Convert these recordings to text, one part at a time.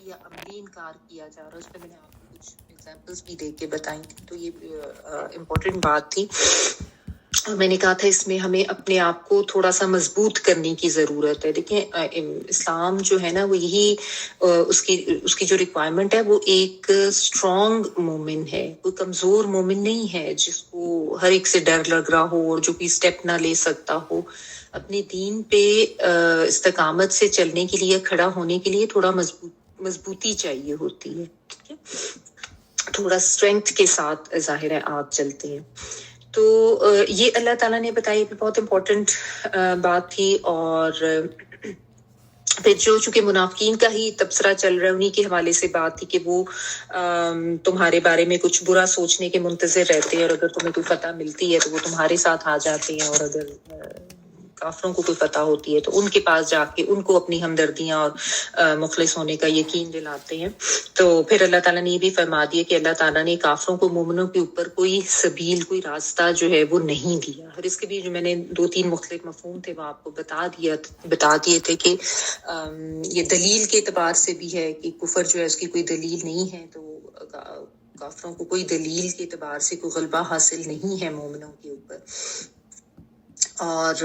یا عملی انکار کیا جا رہا ہے، اس پہ میں نے آپ کو کچھ ایگزامپلس بھی دے کے بتائی تھی، تو یہ امپورٹنٹ بات تھی. اور میں نے کہا تھا اس میں ہمیں اپنے آپ کو تھوڑا سا مضبوط کرنے کی ضرورت ہے. دیکھیں اسلام جو ہے نا وہ یہی اس کی جو ریکوائرمنٹ ہے وہ ایک اسٹرانگ مومن ہے، کوئی کمزور مومن نہیں ہے جس کو ہر ایک سے ڈر لگ رہا ہو اور جو کوئی اسٹیپ نہ لے سکتا ہو. اپنے دین پہ استقامت سے چلنے کے لیے، کھڑا ہونے کے لیے تھوڑا مضبوطی چاہیے ہوتی ہے. ٹھیک ہے، تھوڑا اسٹرینتھ کے ساتھ ظاہر ہے آپ چلتے ہیں. تو یہ اللہ تعالیٰ نے بتائی بہت امپورٹنٹ بات تھی. اور پھر چونکہ منافقین کا ہی تبصرہ چل رہا ہے، انہیں کے حوالے سے بات تھی کہ وہ تمہارے بارے میں کچھ برا سوچنے کے منتظر رہتے ہیں، اور اگر تمہیں کوئی فتح ملتی ہے تو وہ تمہارے ساتھ آ جاتے ہیں، اور اگر کافروں کو کوئی فتح ہوتی ہے تو ان کے پاس جا کے ان کو اپنی ہمدردیاں اور مخلص ہونے کا یقین دلاتے ہیں. تو پھر اللہ تعالیٰ نے یہ بھی فرما دیا کہ اللہ تعالیٰ نے کافروں کو مومنوں کے اوپر کوئی سبیل، کوئی راستہ جو ہے وہ نہیں دیا. اور اس کے بھی جو میں نے 2-3 مختلف مفہوم تھے وہ آپ کو بتا دیے تھے کہ یہ دلیل کے اعتبار سے بھی ہے کہ کفر جو ہے اس کی کوئی دلیل نہیں ہے، تو کافروں کو کوئی دلیل کے اعتبار سے کوئی غلبہ حاصل نہیں ہے مومنوں کے اوپر. اور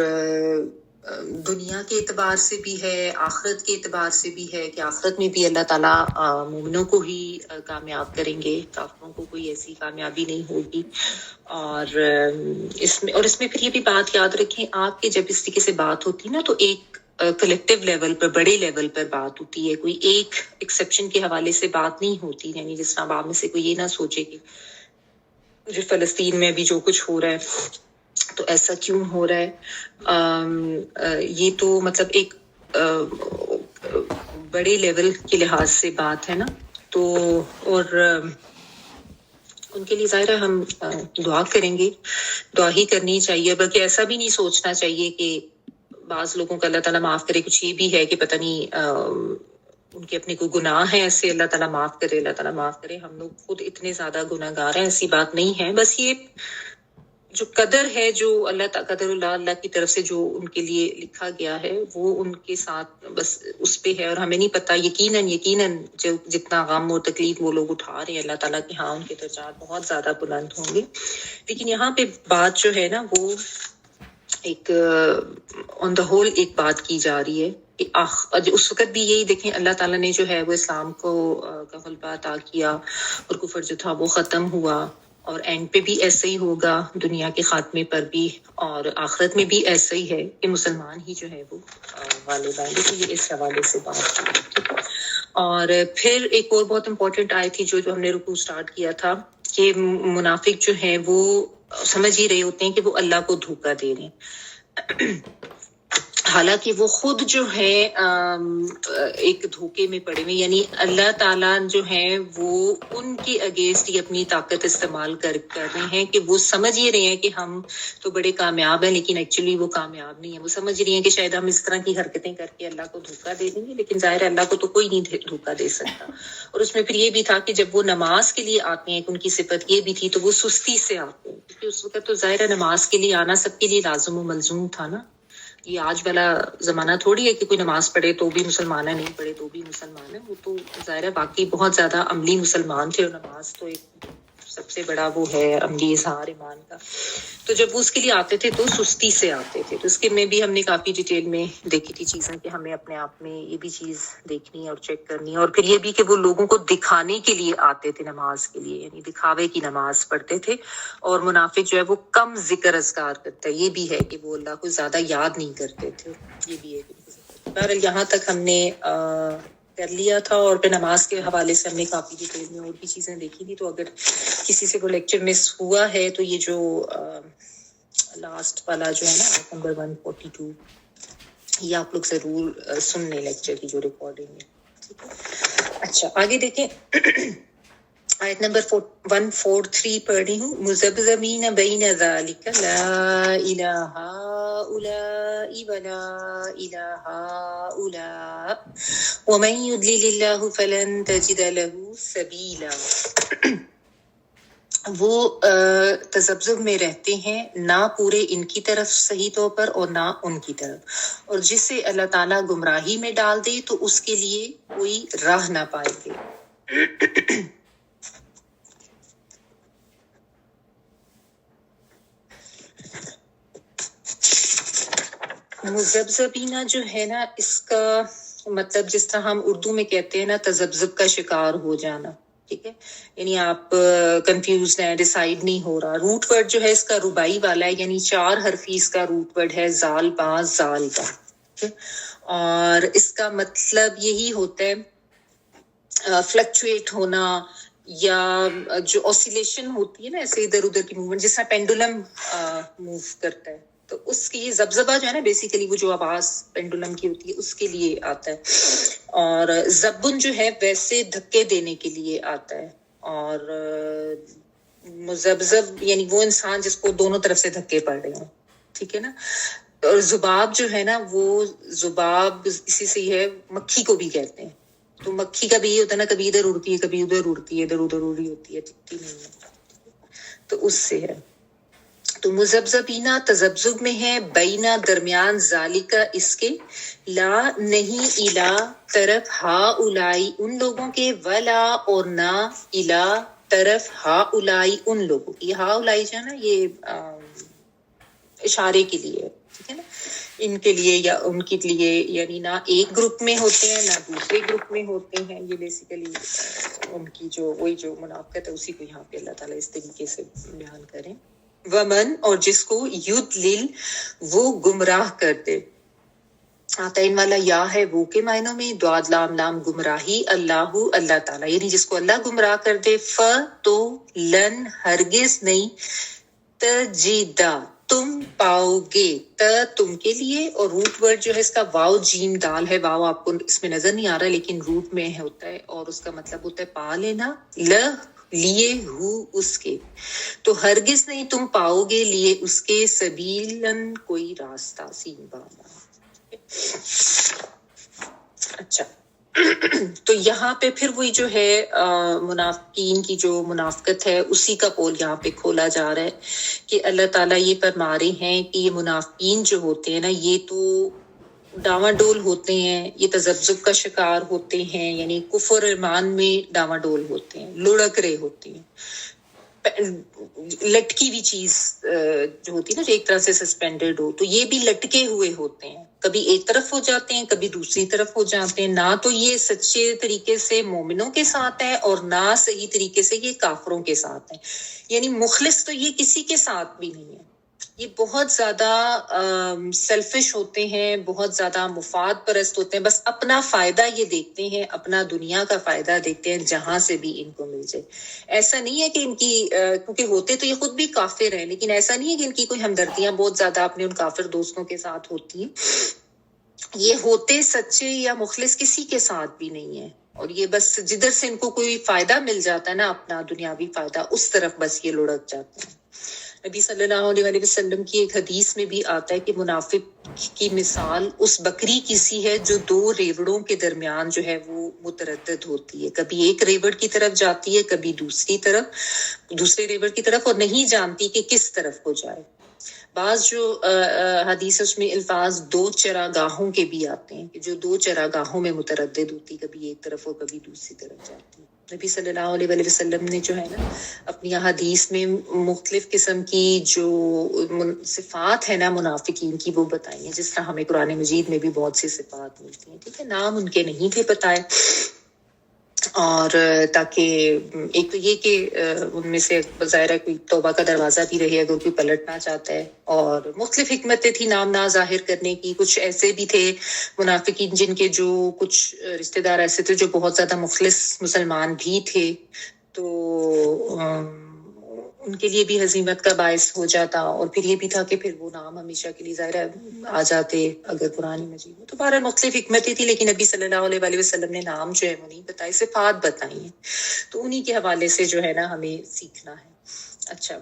دنیا کے اعتبار سے بھی ہے، آخرت کے اعتبار سے بھی ہے کہ آخرت میں بھی اللہ تعالیٰ مومنوں کو ہی کامیاب کریں گے، کافروں کو کوئی ایسی کامیابی نہیں ہوگی. اور اس میں پھر یہ بھی بات یاد رکھیں آپ کہ جب اس طریقے سے بات ہوتی ہے نا تو ایک کلیکٹیو لیول پر، بڑے لیول پر بات ہوتی ہے، کوئی ایک ایکسیپشن کے حوالے سے بات نہیں ہوتی. یعنی جس طرح آپ میں سے کوئی یہ نہ سوچے کہ جو فلسطین میں بھی جو کچھ ہو رہا ہے تو ایسا کیوں ہو رہا ہے. یہ تو مطلب ایک بڑے لیول کے لحاظ سے بات ہے نا. تو اور ان کے لیے ظاہر ہے ہم دعا کریں گے، دعا ہی کرنی چاہیے. بلکہ ایسا بھی نہیں سوچنا چاہیے کہ بعض لوگوں کا اللہ تعالیٰ معاف کرے، کچھ یہ بھی ہے کہ پتہ نہیں ان کے اپنے کوئی گناہ ہیں ایسے، اللہ تعالیٰ معاف کرے، اللہ تعالیٰ معاف کرے. ہم لوگ خود اتنے زیادہ گناہ گار ہیں، ایسی بات نہیں ہے. بس یہ جو قدر ہے، جو قدر اللہ کی طرف سے جو ان کے لیے لکھا گیا ہے وہ ان کے ساتھ بس اس پہ ہے. اور ہمیں نہیں پتا یقیناً جو جتنا غم اور تکلیف وہ لوگ اٹھا رہے ہیں اللہ تعالیٰ کے ہاں ان کے درجات بہت زیادہ بلند ہوں گے. لیکن یہاں پہ بات جو ہے نا وہ ایک آن دا ہول ایک بات کی جا رہی ہے کہ اس وقت بھی یہی دیکھیں اللہ تعالیٰ نے جو ہے وہ اسلام کو کا غلبہ عطا کیا اور کفر جو تھا وہ ختم ہوا. اور اینڈ پہ بھی ایسا ہی ہوگا، دنیا کے خاتمے پر بھی اور آخرت میں بھی ایسا ہی ہے کہ مسلمان ہی جو ہے وہ غالب آئیں گے. تو یہ اس حوالے سے بات ہے. اور پھر ایک اور بہت امپورٹنٹ آئی تھی جو ہم نے رکوع سٹارٹ کیا تھا کہ منافق جو ہیں وہ سمجھ ہی رہے ہوتے ہیں کہ وہ اللہ کو دھوکہ دے رہے ہیں، حالانکہ وہ خود جو ہے ایک دھوکے میں پڑے ہوئے. یعنی اللہ تعالیٰ جو ہے وہ ان کے اگینسٹ ہی اپنی طاقت استعمال کر رہے ہیں کہ وہ سمجھ یہ رہے ہیں کہ ہم تو بڑے کامیاب ہیں، لیکن ایکچولی وہ کامیاب نہیں ہے. وہ سمجھ رہی ہیں کہ شاید ہم اس طرح کی حرکتیں کر کے اللہ کو دھوکہ دے دیں گے، لیکن ظاہر ہے اللہ کو تو کوئی نہیں دھوکہ دے سکتا. اور اس میں پھر یہ بھی تھا کہ جب وہ نماز کے لیے آتے ہیں، ان کی صفت یہ بھی تھی تو وہ سستی سے آتے ہیں، کیونکہ اس وقت تو ظاہر ہے نماز کے لیے آنا سب کے لیے لازم و ملزوم تھا نا. یہ آج والا زمانہ تھوڑی ہے کہ کوئی نماز پڑھے تو بھی مسلمان ہے، نہیں پڑھے تو بھی مسلمان ہے. وہ تو ظاہر ہے باقی بہت زیادہ عملی مسلمان تھے، اور نماز تو ایک سب سے بڑا وہ ہے عملی اظہار ایمان کا. تو جب وہ اس کے لیے آتے تھے تو سستی سے آتے تھے. تو اس کے میں بھی ہم نے کافی ڈیٹیل میں دیکھی تھی چیزیں کہ ہمیں اپنے آپ میں یہ بھی چیز دیکھنی ہے اور چیک کرنی ہے. اور پھر یہ بھی کہ وہ لوگوں کو دکھانے کے لیے آتے تھے نماز کے لیے، یعنی دکھاوے کی نماز پڑھتے تھے. اور منافق جو ہے وہ کم ذکر اذکار کرتا ہے، یہ بھی ہے کہ وہ اللہ کو زیادہ یاد نہیں کرتے تھے. یہ بھی ہے. بہرحال یہاں تک ہم نے کر لیا تھا. اور پھر نماز کے حوالے سے ہم نے کافی ڈیٹیل میں اور بھی چیزیں دیکھی تھی. تو اگر کسی سے کوئی لیکچر مس ہوا ہے تو یہ جو لاسٹ والا جو ہے نا نمبر 142 یہ آپ لوگ ضرور سن لیں لیکچر کی جو ریکارڈنگ ہے. ٹھیک ہے، اچھا آگے دیکھیں. آیت نمبر 143 پڑھ رہی ہوں. مذبذبین بین ذالک لا الہ ہؤلاء ولا الہ ہؤلاء ومن یضلل اللہ فلن تجد له سبیلا. وہ تذبذب میں رہتے ہیں، نہ پورے ان کی طرف صحیح طور پر اور نہ ان کی طرف، اور جسے اللہ تعالیٰ گمراہی میں ڈال دے تو اس کے لیے کوئی راہ نہ پائے گے۔ مذبذبینہ جو ہے نا، اس کا مطلب جس طرح ہم اردو میں کہتے ہیں نا، تذبذب کا شکار ہو جانا، ٹھیک ہے، یعنی آپ کنفیوزڈ ہیں، ڈیسائیڈ نہیں ہو رہا۔ روٹ ورڈ جو ہے اس کا ربائی والا ہے، یعنی 4 حرفی اس کا روٹ ورڈ ہے، زال با زال با، ٹھیک ہے، اور اس کا مطلب یہی ہوتا ہے فلکچویٹ ہونا، یا جو اوسیلیشن ہوتی ہے نا، ایسے ادھر ادھر کی موومنٹ، جس طرح پینڈولم موو کرتا ہے، تو اس کی یہ زبزبہ جو ہے نا، بیسیکلی وہ جو آواز پینڈولم کی ہوتی ہے اس کے لیے آتا ہے، اور زبن جو ہے ویسے دھکے دینے کے لیے آتا ہے، اور مذبذب یعنی وہ انسان جس کو دونوں طرف سے دھکے پڑ رہے ہوں، ٹھیک ہے نا۔ اور ذباب جو ہے نا، وہ ذباب اسی سے ہی ہے، مکھی کو بھی کہتے ہیں، تو مکھی کا بھی یہ ہوتا ہے نا، کبھی ادھر اڑتی ہے کبھی ادھر اڑتی ہے، ادھر ادھر اڑی ہوتی ہے، ٹکتی نہیں ہے، تو اس سے ہے۔ تو مذبذبینہ تذبذب میں ہے، بینہ درمیان، ذالکہ اس کے، لا نہیں، الا طرف، ہا الائی ان لوگوں کے، ولا اور نہ، الا طرف، ہا الائی ان لوگوں کی۔ ہا الائی جو ہے نا، یہ اشارے کے لیے، ٹھیک ہے نا، ان کے لیے یا ان کے لیے، یعنی نہ ایک گروپ میں ہوتے ہیں نہ دوسرے گروپ میں ہوتے ہیں، یہ بیسیکلی ان کی جو وہی جو منافقت ہے اسی کو یہاں پہ اللہ تعالیٰ اس طریقے سے بیان کریں۔ ومن اور جس کو یضلل وہ گمراہ کر دے، آتین والا یا ہے وہ کے معنوں میں، دعاد لام لام گمراہی، اللہ اللہ تعالیٰ، یعنی جس کو اللہ گمراہ کر دے، تو لن ہرگز نہیں، تجیدہ تم پاؤ گے، تم کے لیے، اور روٹ ورڈ جو ہے اس کا واو جیم دال ہے، واو آپ کو اس میں نظر نہیں آ رہا لیکن روٹ میں ہوتا ہے، اور اس کا مطلب ہوتا ہے پا لینا، لیے ہو اس کے، تو ہرگز نہیں تم پاؤ گے لیے اس کے، سبیلن کوئی راستہ، سین بانا۔ اچھا، تو یہاں پہ پھر وہی جو ہے منافقین کی جو منافقت ہے اسی کا پول یہاں پہ کھولا جا رہا ہے، کہ اللہ تعالیٰ یہ فرما رہے ہیں کہ یہ منافقین جو ہوتے ہیں نا، یہ تو ڈاواں ڈول ہوتے ہیں، یہ تذبذب کا شکار ہوتے ہیں، یعنی کفر ایمان میں ڈاواں ڈول ہوتے ہیں، لڑک رہے ہوتے ہیں، لٹکی ہوئی چیز جو ہوتی ہے نا، جو ایک طرح سے سسپینڈڈ ہو، تو یہ بھی لٹکے ہوئے ہوتے ہیں، کبھی ایک طرف ہو جاتے ہیں کبھی دوسری طرف ہو جاتے ہیں، نہ تو یہ سچے طریقے سے مومنوں کے ساتھ ہیں اور نہ صحیح طریقے سے یہ کافروں کے ساتھ ہیں، یعنی مخلص تو یہ کسی کے ساتھ بھی نہیں ہے، یہ بہت زیادہ سیلفش ہوتے ہیں، بہت زیادہ مفاد پرست ہوتے ہیں، بس اپنا فائدہ یہ دیکھتے ہیں، اپنا دنیا کا فائدہ دیکھتے ہیں جہاں سے بھی ان کو مل جائے۔ ایسا نہیں ہے کہ ان کی کیونکہ ہوتے تو یہ خود بھی کافر ہیں، لیکن ایسا نہیں ہے کہ ان کی کوئی ہمدردیاں بہت زیادہ اپنے ان کافر دوستوں کے ساتھ ہوتی ہیں، یہ ہوتے سچے یا مخلص کسی کے ساتھ بھی نہیں ہے، اور یہ بس جدھر سے ان کو کوئی فائدہ مل جاتا ہے نا، اپنا دنیاوی فائدہ، اس طرف بس یہ لڑک جاتے ہیں۔ نبی صلی اللہ علیہ وسلم کی ایک حدیث میں بھی آتا ہے کہ منافق کی مثال اس بکری کی سی ہے جو 2 ریوڑوں کے درمیان جو ہے وہ متردد ہوتی ہے، کبھی ایک ریوڑ کی طرف جاتی ہے کبھی دوسرے ریوڑ کی طرف، اور نہیں جانتی کہ کس طرف کو جائے۔ بعض جو حدیث اس میں الفاظ 2 چراگاہوں کے بھی آتے ہیں، کہ جو 2 چراگاہوں میں متردد ہوتی، کبھی ایک طرف اور کبھی دوسری طرف جاتی۔ نبی صلی اللہ علیہ وسلم نے جو ہے نا اپنی حدیث میں مختلف قسم کی جو صفات ہے نا منافقین کی وہ بتائی ہیں، جس طرح ہمیں قرآن مجید میں بھی بہت سی صفات ملتی ہیں، ٹھیک ہے، نام ان کے نہیں تھے بتائے، اور تاکہ ایک تو یہ کہ ان میں سے ظاہر کوئی توبہ کا دروازہ بھی رہے اگر کوئی پلٹنا چاہتا ہے، اور مختلف حکمتیں تھی نام نہ ظاہر کرنے کی۔ کچھ ایسے بھی تھے منافقین جن کے جو کچھ رشتہ دار ایسے تھے جو بہت زیادہ مخلص مسلمان بھی تھے، تو ان کے لیے بھی ہزیمت کا باعث ہو جاتا، اور پھر یہ بھی تھا کہ پھر وہ نام ہمیشہ کے لیے ظاہر آ جاتے اگر قرآن مجید میں، تو بہرحال مختلف حکمتیں تھی، لیکن نبی صلی اللہ علیہ وسلم نے نام جو ہے وہ نہیں بتائے، صفات بتائی ہیں، تو انہی کے حوالے سے جو ہے نا ہمیں سیکھنا ہے۔ اچھا،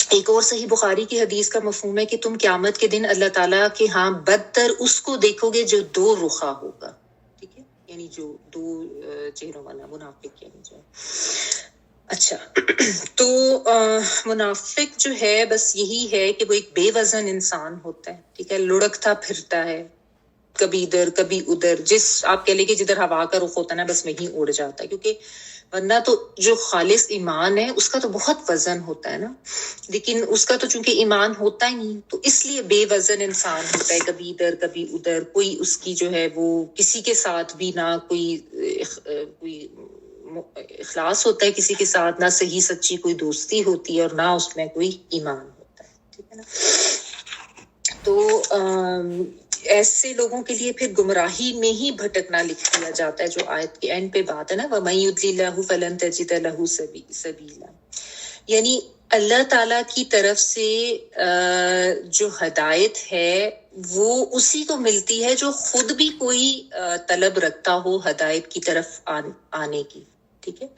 ایک اور صحیح بخاری کی حدیث کا مفہوم ہے کہ تم قیامت کے دن اللہ تعالیٰ کے ہاں بدتر اس کو دیکھو گے جو 2 رخا ہوگا، ٹھیک ہے، یعنی جو 2 چہروں والا منافق، یعنی جو اچھا تو منافق جو ہے بس یہی ہے کہ وہ ایک بے وزن انسان ہوتا ہے، ٹھیک ہے، لڑکتا پھرتا ہے، کبھی ادھر کبھی ادھر، جس آپ کہہ لیں کہ جدھر ہوا کا رخ ہوتا ہے نا بس وہیں اڑ جاتا ہے، کیونکہ ورنہ تو جو خالص ایمان ہے اس کا تو بہت وزن ہوتا ہے نا، لیکن اس کا تو چونکہ ایمان ہوتا ہی نہیں تو اس لیے بے وزن انسان ہوتا ہے، کبھی ادھر کبھی ادھر، کوئی اس کی جو ہے وہ کسی کے ساتھ بھی نہ کوئی اخلاص ہوتا ہے کسی کے ساتھ، نہ صحیح سچی کوئی دوستی ہوتی ہے اور نہ اس میں کوئی ایمان ہوتا ہے، ٹھیک ہے نا۔ تو ایسے لوگوں کے لیے پھر گمراہی میں ہی بھٹکنا لکھ دیا جاتا ہے، جو آیت کے اینڈ پہ بات ہے نا، وَمَن يُضْلِلِ اللَّهُ فَلَن تَجِدَ لَهُ سَبِيلًا، یعنی اللہ تعالیٰ کی طرف سے جو ہدایت ہے وہ اسی کو ملتی ہے جو خود بھی کوئی طلب رکھتا ہو ہدایت کی طرف آنے کی، ٹھیک ہے،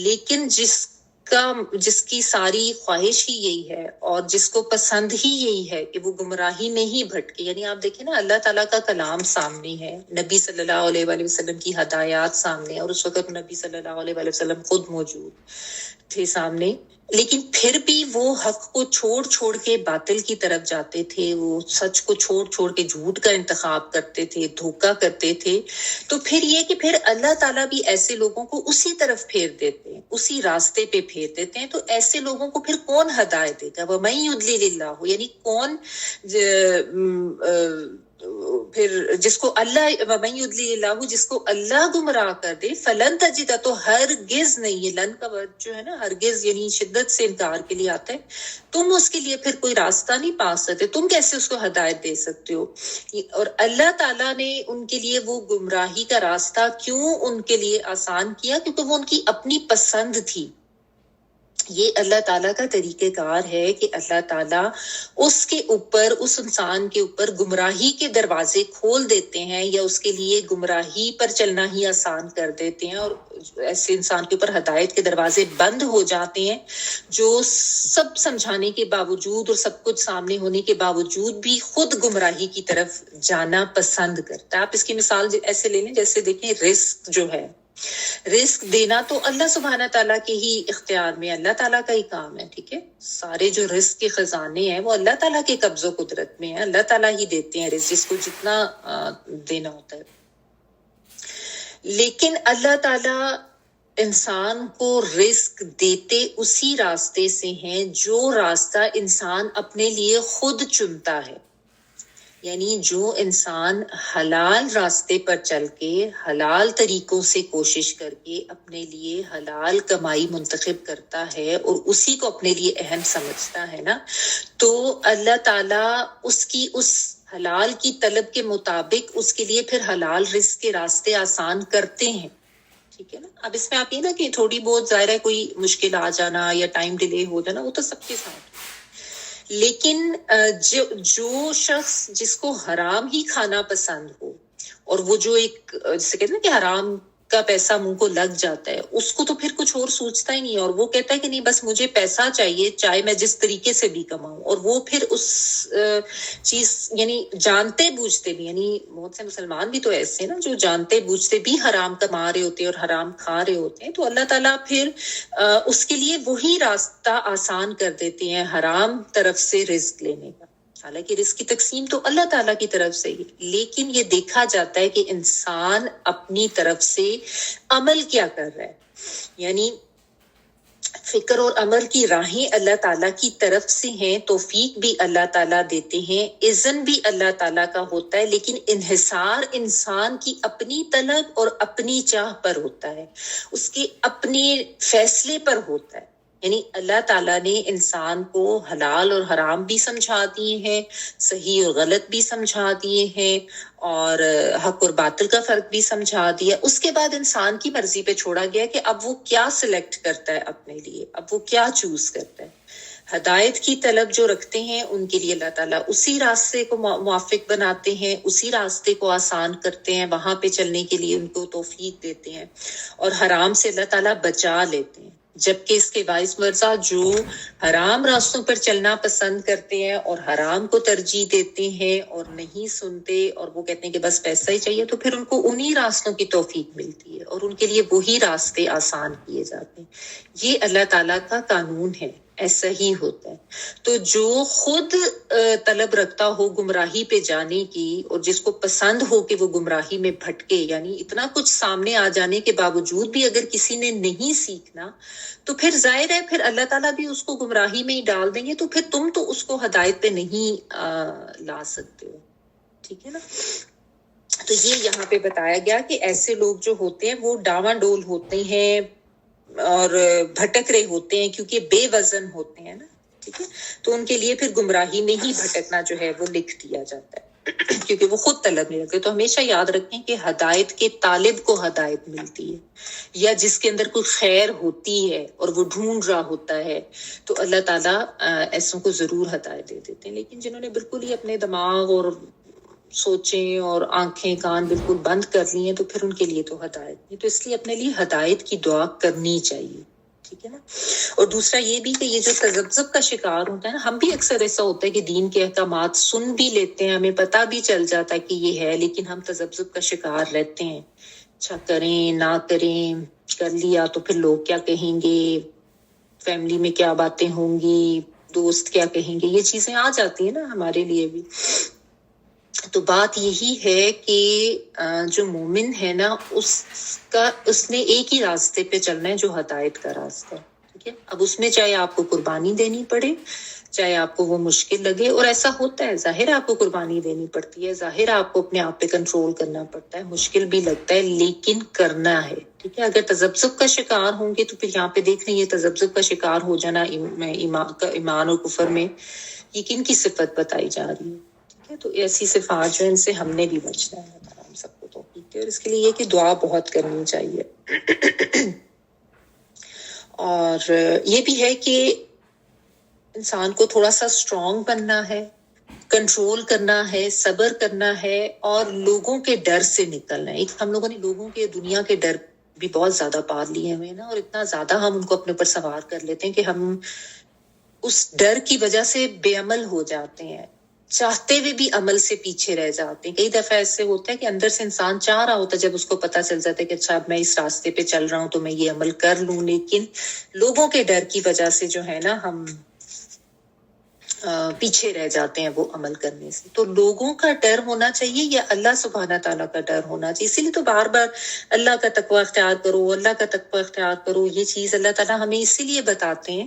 لیکن جس کی ساری خواہش ہی یہی ہے اور جس کو پسند ہی یہی ہے کہ وہ گمراہی میں ہی بھٹکے، یعنی آپ دیکھیں نا اللہ تعالیٰ کا کلام سامنے ہے، نبی صلی اللہ علیہ وآلہ وسلم کی ہدایات سامنے، اور اس وقت نبی صلی اللہ علیہ وآلہ وسلم خود موجود تھے سامنے، لیکن پھر بھی وہ حق کو چھوڑ کے باطل کی طرف جاتے تھے، وہ سچ کو چھوڑ کے جھوٹ کا انتخاب کرتے تھے، دھوکا کرتے تھے، تو پھر یہ کہ پھر اللہ تعالیٰ بھی ایسے لوگوں کو اسی طرف پھیر دیتے ہیں، اسی راستے پہ پھیر دیتے ہیں، تو ایسے لوگوں کو پھر کون ہدایت دے گا؟ وَمَن يُضْلِلِ اللَّهُ، یعنی کون پھر جس کو اللہ وَمَن يُضْلِلِ اللَّهُ جس کو اللہ گمراہ کر دے، فَلَن تَجِدَ، تو ہرگز نہیں، یہ لن کا ورڈ جو ہے نا ہرگز یعنی شدت سے انکار کے لیے آتا ہے، تم اس کے لیے پھر کوئی راستہ نہیں پا سکتے، تم کیسے اس کو ہدایت دے سکتے ہو؟ اور اللہ تعالیٰ نے ان کے لیے وہ گمراہی کا راستہ کیوں ان کے لیے آسان کیا؟ کیونکہ وہ ان کی اپنی پسند تھی۔ یہ اللہ تعالیٰ کا طریقہ کار ہے کہ اللہ تعالیٰ اس کے اوپر، اس انسان کے اوپر گمراہی کے دروازے کھول دیتے ہیں، یا اس کے لیے گمراہی پر چلنا ہی آسان کر دیتے ہیں، اور ایسے انسان کے اوپر ہدایت کے دروازے بند ہو جاتے ہیں، جو سب سمجھانے کے باوجود اور سب کچھ سامنے ہونے کے باوجود بھی خود گمراہی کی طرف جانا پسند کرتا ہے۔ آپ اس کی مثال ایسے لے لیں، جیسے دیکھیں رزق جو ہے، رزق دینا تو اللہ سبحانہ تعالیٰ کے ہی اختیار میں، اللہ تعالیٰ کا ہی کام ہے، ٹھیک ہے، سارے جو رزق کے خزانے ہیں وہ اللہ تعالیٰ کے قبض و قدرت میں ہیں، اللہ تعالیٰ ہی دیتے ہیں رزق، جس کو جتنا دینا ہوتا ہے، لیکن اللہ تعالیٰ انسان کو رزق دیتے اسی راستے سے ہیں جو راستہ انسان اپنے لیے خود چنتا ہے، یعنی جو انسان حلال راستے پر چل کے، حلال طریقوں سے کوشش کر کے اپنے لیے حلال کمائی منتخب کرتا ہے اور اسی کو اپنے لیے اہم سمجھتا ہے نا، تو اللہ تعالیٰ اس کی اس حلال کی طلب کے مطابق اس کے لیے پھر حلال رزق کے راستے آسان کرتے ہیں، ٹھیک ہے نا۔ اب اس میں آپ یہ نا کہ تھوڑی بہت ظاہر ہے کوئی مشکل آ جانا یا ٹائم ڈیلے ہو جانا، وہ تو سب کے ساتھ، لیکن جو شخص جس کو حرام ہی کھانا پسند ہو، اور وہ جو ایک جسے کہتے ہیں کہ حرام کا پیسہ منہ کو لگ جاتا ہے، اس کو تو پھر کچھ اور سوچتا ہی نہیں، اور وہ کہتا ہے کہ نہیں بس مجھے پیسہ چاہیے، چاہے میں جس طریقے سے بھی کماؤں، اور وہ پھر اس چیز یعنی جانتے بوجھتے بھی، یعنی بہت سے مسلمان بھی تو ایسے ہیں نا جو جانتے بوجھتے بھی حرام کما رہے ہوتے ہیں اور حرام کھا رہے ہوتے ہیں، تو اللہ تعالیٰ پھر اس کے لیے وہی راستہ آسان کر دیتے ہیں حرام طرف سے رزق لینے کا، حالانکہ رزق کی تقسیم تو اللہ تعالیٰ کی طرف سے ہی، لیکن یہ دیکھا جاتا ہے کہ انسان اپنی طرف سے عمل کیا کر رہا ہے، یعنی فکر اور عمل کی راہیں اللہ تعالیٰ کی طرف سے ہیں، توفیق بھی اللہ تعالیٰ دیتے ہیں، اذن بھی اللہ تعالیٰ کا ہوتا ہے، لیکن انحصار انسان کی اپنی طلب اور اپنی چاہ پر ہوتا ہے، اس کے اپنے فیصلے پر ہوتا ہے، یعنی اللہ تعالیٰ نے انسان کو حلال اور حرام بھی سمجھا دیے ہیں، صحیح اور غلط بھی سمجھا دیے ہیں، اور حق اور باطل کا فرق بھی سمجھا دیا، اس کے بعد انسان کی مرضی پہ چھوڑا گیا کہ اب وہ کیا سلیکٹ کرتا ہے اپنے لیے، اب وہ کیا چوز کرتا ہے۔ ہدایت کی طلب جو رکھتے ہیں ان کے لیے اللہ تعالیٰ اسی راستے کو موافق بناتے ہیں، اسی راستے کو آسان کرتے ہیں، وہاں پہ چلنے کے لیے ان کو توفیق دیتے ہیں، اور حرام سے اللہ تعالیٰ بچا لیتے ہیں، جبکہ اس کے باعث ورثہ جو حرام راستوں پر چلنا پسند کرتے ہیں اور حرام کو ترجیح دیتے ہیں اور نہیں سنتے اور وہ کہتے ہیں کہ بس پیسہ ہی چاہیے، تو پھر ان کو انہی راستوں کی توفیق ملتی ہے اور ان کے لیے وہی راستے آسان کیے جاتے ہیں۔ یہ اللہ تعالیٰ کا قانون ہے، ایسا ہی ہوتا ہے۔ تو جو خود طلب رکھتا ہو گمراہی پہ جانے کی اور جس کو پسند ہو کہ وہ گمراہی میں بھٹکے، یعنی اتنا کچھ سامنے آ جانے کے باوجود بھی اگر کسی نے نہیں سیکھنا تو پھر ظاہر ہے پھر اللہ تعالیٰ بھی اس کو گمراہی میں ہی ڈال دیں گے، تو پھر تم تو اس کو ہدایت پہ نہیں لا سکتے ہو، ٹھیک ہے نا۔ تو یہ یہاں پہ بتایا گیا کہ ایسے لوگ جو ہوتے ہیں وہ ڈاواں ڈول ہوتے ہیں اور بھٹک رہے ہوتے ہیں کیونکہ بے وزن ہوتے ہیں نا، ٹھیک ہے۔ تو ان کے لیے پھر گمراہی میں ہی بھٹکنا جو ہے وہ لکھ دیا جاتا ہے کیونکہ وہ خود طلب نہیں رکھتے۔ تو ہمیشہ یاد رکھیں کہ ہدایت کے طالب کو ہدایت ملتی ہے، یا جس کے اندر کوئی خیر ہوتی ہے اور وہ ڈھونڈ رہا ہوتا ہے تو اللہ تعالیٰ ایسوں کو ضرور ہدایت دے دیتے ہیں۔ لیکن جنہوں نے بالکل ہی اپنے دماغ اور سوچیں اور آنکھیں کان بالکل بند کر لی ہیں تو پھر ان کے لیے تو ہدایت نہیں۔ تو اس لیے اپنے لیے ہدایت کی دعا کرنی چاہیے، ٹھیک ہے نا۔ اور دوسرا یہ بھی کہ یہ جو تذبذب کا شکار ہوتا ہے نا، ہم بھی اکثر ایسا ہوتا ہے کہ دین کے احکامات سن بھی لیتے ہیں، ہمیں پتہ بھی چل جاتا ہے کہ یہ ہے، لیکن ہم تذبذب کا شکار رہتے ہیں۔ اچھا کریں نہ کریں، کر لیا تو پھر لوگ کیا کہیں گے، فیملی میں کیا باتیں ہوں گی، دوست کیا کہیں گے، یہ چیزیں آ جاتی ہیں نا ہمارے لیے بھی۔ تو بات یہی ہے کہ جو مومن ہے نا اس نے ایک ہی راستے پہ چلنا ہے جو ہدایت کا راستہ ہے، ٹھیک ہے۔ اب اس میں چاہے آپ کو قربانی دینی پڑے، چاہے آپ کو وہ مشکل لگے، اور ایسا ہوتا ہے، ظاہر آپ کو قربانی دینی پڑتی ہے، ظاہر آپ کو اپنے آپ پہ کنٹرول کرنا پڑتا ہے، مشکل بھی لگتا ہے، لیکن کرنا ہے، ٹھیک ہے۔ اگر تذبذب کا شکار ہوں گے تو پھر یہاں پہ دیکھ لیں، یہ تذبذب کا شکار ہو جانا ایمان اور کفر میں یہ کن کی صفت بتائی جا رہی ہے، ٹھیک ہے۔ تو ایسی صفات جو ان سے ہم نے بھی بچنا ہے، اللہ تعالیٰ ہم سب کو توفیق دے، اور اس کے لیے یہ کہ دعا بہت کرنی چاہیے۔ اور یہ بھی ہے کہ انسان کو تھوڑا سا اسٹرانگ بننا ہے، کنٹرول کرنا ہے، صبر کرنا ہے، اور لوگوں کے ڈر سے نکلنا ہے۔ ایک ہم لوگوں نے لوگوں کے دنیا کے ڈر بھی بہت زیادہ پال لیے ہوئے نا، اور اتنا زیادہ ہم ان کو اپنے اوپر سوار کر لیتے ہیں کہ ہم اس ڈر کی وجہ سے بے عمل ہو جاتے ہیں، چاہتے ہوئے بھی عمل سے پیچھے رہ جاتے ہیں۔ کئی دفعہ ایسے ہوتا ہے کہ اندر سے انسان چاہ رہا ہوتا ہے، جب اس کو پتہ چل جاتا ہے کہ اچھا اب میں اس راستے پہ چل رہا ہوں تو میں یہ عمل کر لوں، لیکن لوگوں کے ڈر کی وجہ سے جو ہے نا ہم پیچھے رہ جاتے ہیں وہ عمل کرنے سے۔ تو لوگوں کا ڈر ہونا چاہیے یا اللہ سبحانہ تعالیٰ کا ڈر ہونا چاہیے۔ اسی لیے تو بار بار اللہ کا تقوی اختیار کرو، اللہ کا تقوی اختیار کرو، یہ چیز اللہ تعالیٰ ہمیں اسی لیے بتاتے ہیں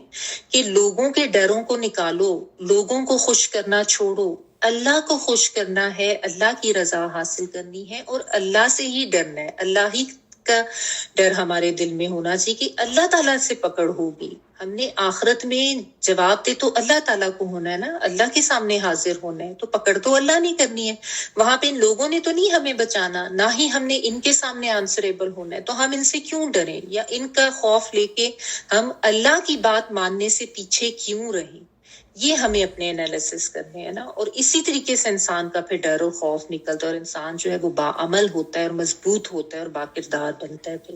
کہ لوگوں کے ڈروں کو نکالو، لوگوں کو خوش کرنا چھوڑو، اللہ کو خوش کرنا ہے، اللہ کی رضا حاصل کرنی ہے، اور اللہ سے ہی ڈرنا ہے۔ اللہ ہی کا ڈر ہمارے دل میں ہونا چاہیے کہ اللہ تعالیٰ سے پکڑ ہوگی، ہم نے آخرت میں جواب دے تو اللہ تعالیٰ کو ہونا ہے نا، اللہ کے سامنے حاضر ہونا ہے، تو پکڑ تو اللہ نہیں کرنی ہے۔ وہاں پہ ان لوگوں نے تو نہیں ہمیں بچانا، نہ ہی ہم نے ان کے سامنے آنسریبل ہونا ہے، تو ہم ان سے کیوں ڈریں، یا ان کا خوف لے کے ہم اللہ کی بات ماننے سے پیچھے کیوں رہیں۔ یہ ہمیں اپنے انالیسس کرنے ہیں نا، اور اسی طریقے سے انسان کا پھر ڈر اور خوف نکلتا ہے، اور انسان جو ہے وہ باعمل ہوتا ہے اور مضبوط ہوتا ہے اور باکردار بنتا ہے پھر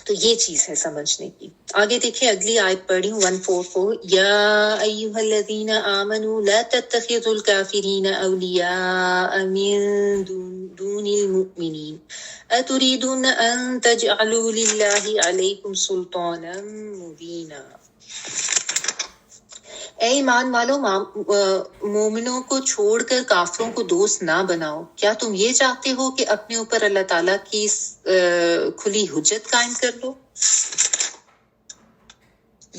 تو یہ چیز ہے سمجھنے کی۔ آگے دیکھیں اگلی آیت پڑھی ہوں 144، یا ایھا الذین آمنوا لا تتخذوا الکافرین اولیاء من دون المؤمنین اتریدون ان تجعلوا للہ علیکم سلطانا مبینا۔ اے ایمان والو، مومنوں کو چھوڑ کر کافروں کو دوست نہ بناؤ۔ کیا تم یہ چاہتے ہو کہ اپنے اوپر اللہ تعالیٰ کی کھلی حجت قائم کر لو؟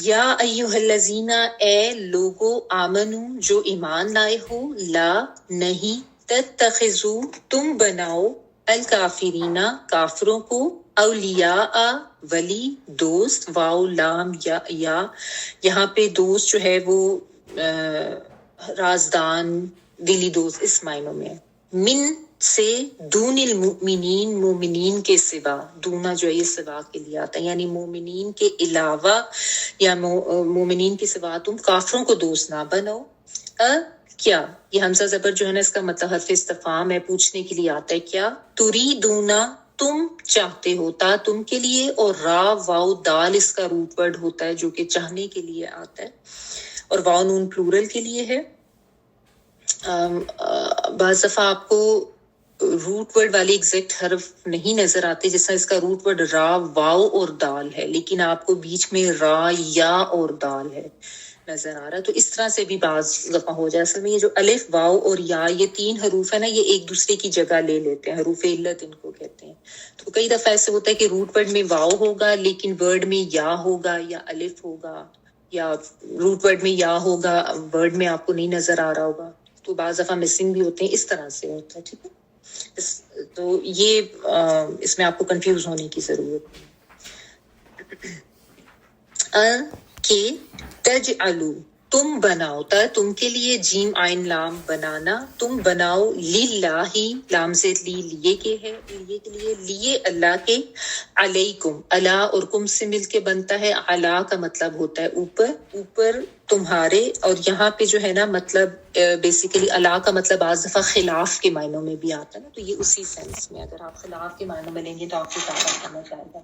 یا ایھا الذین، اے لوگو، آمنو، جو ایمان لائے ہو، لا، نہیں، تتخذوا، تم بناؤ، الکافرین، کافروں کو، اولیاء، ولی، دوست، واو لام یا یہاں پہ دوست جو ہے وہ رازدان، دلی دوست اس معنوں میں ہے۔ من سے، دون المؤمنین، مومنین کے سوا، دونا جو ہے یہ سوا کے لیے آتا ہے، یعنی مومنین کے علاوہ یا مومنین کے سوا تم کافروں کو دوست نہ بنو۔ کیا، یہ حمزہ زبر جو ہے نا اس کا مطلب حرف استفہام ہے، پوچھنے کے لیے آتا ہے، کیا، تریدونا، تم چاہتے ہو، تا تم کے لیے، اور را واو دال اس کا روٹ ورڈ ہوتا ہے جو کہ چاہنے کے لیے آتا ہے، اور واو نون پلورل کے لیے ہے۔ بعض دفعہ آپ کو روٹ ورڈ والے ایگزیکٹ حرف نہیں نظر آتے، جس طرح اس کا روٹ ورڈ را واو اور دال ہے، لیکن آپ کو بیچ میں را یا اور دال ہے نظر آ رہا ہے، تو اس طرح سے بھی بعض دفعہ ہو جائے۔ اصل میں یہ جو الف واو اور یا، یہ تین حروف ہے نا، یہ ایک دوسرے کی جگہ لے لیتے ہیں، حروف علت ان کو کہتے ہیں۔ تو کئی دفعہ ایسے ہوتا ہے کہ روٹ ورڈ میں واو ہوگا لیکن ورڈ میں یا ہوگا یا الف ہوگا، یا روٹ ورڈ میں یا ہوگا ورڈ میں آپ کو نہیں نظر آ رہا ہوگا، تو بعض دفعہ مسنگ بھی ہوتے ہیں، اس طرح سے ہوتا ہے، ٹھیک ہے۔ تو یہ اس میں آپ کو کنفیوز ہونے کی ضرورت نہیں۔ کہ تجعلو تم بناؤ، تا تم کے لیے جیم عین لام بنانا، تم بناؤ، للہ لام سے لی لیے کے ہے، لیے کے لیے اللہ کے، علیکم اللہ اور کم سے مل کے بنتا ہے، علا کا مطلب ہوتا ہے اوپر، اوپر تمہارے، اور یہاں پہ جو ہے نا مطلب بیسیکلی اللہ کا مطلب بعض دفعہ خلاف کے معنوں میں بھی آتا ہے نا، تو یہ اسی سینس میں اگر آپ خلاف کے معنوں میں لیں گے تو آپ کو زیادہ سمجھ آئے گا۔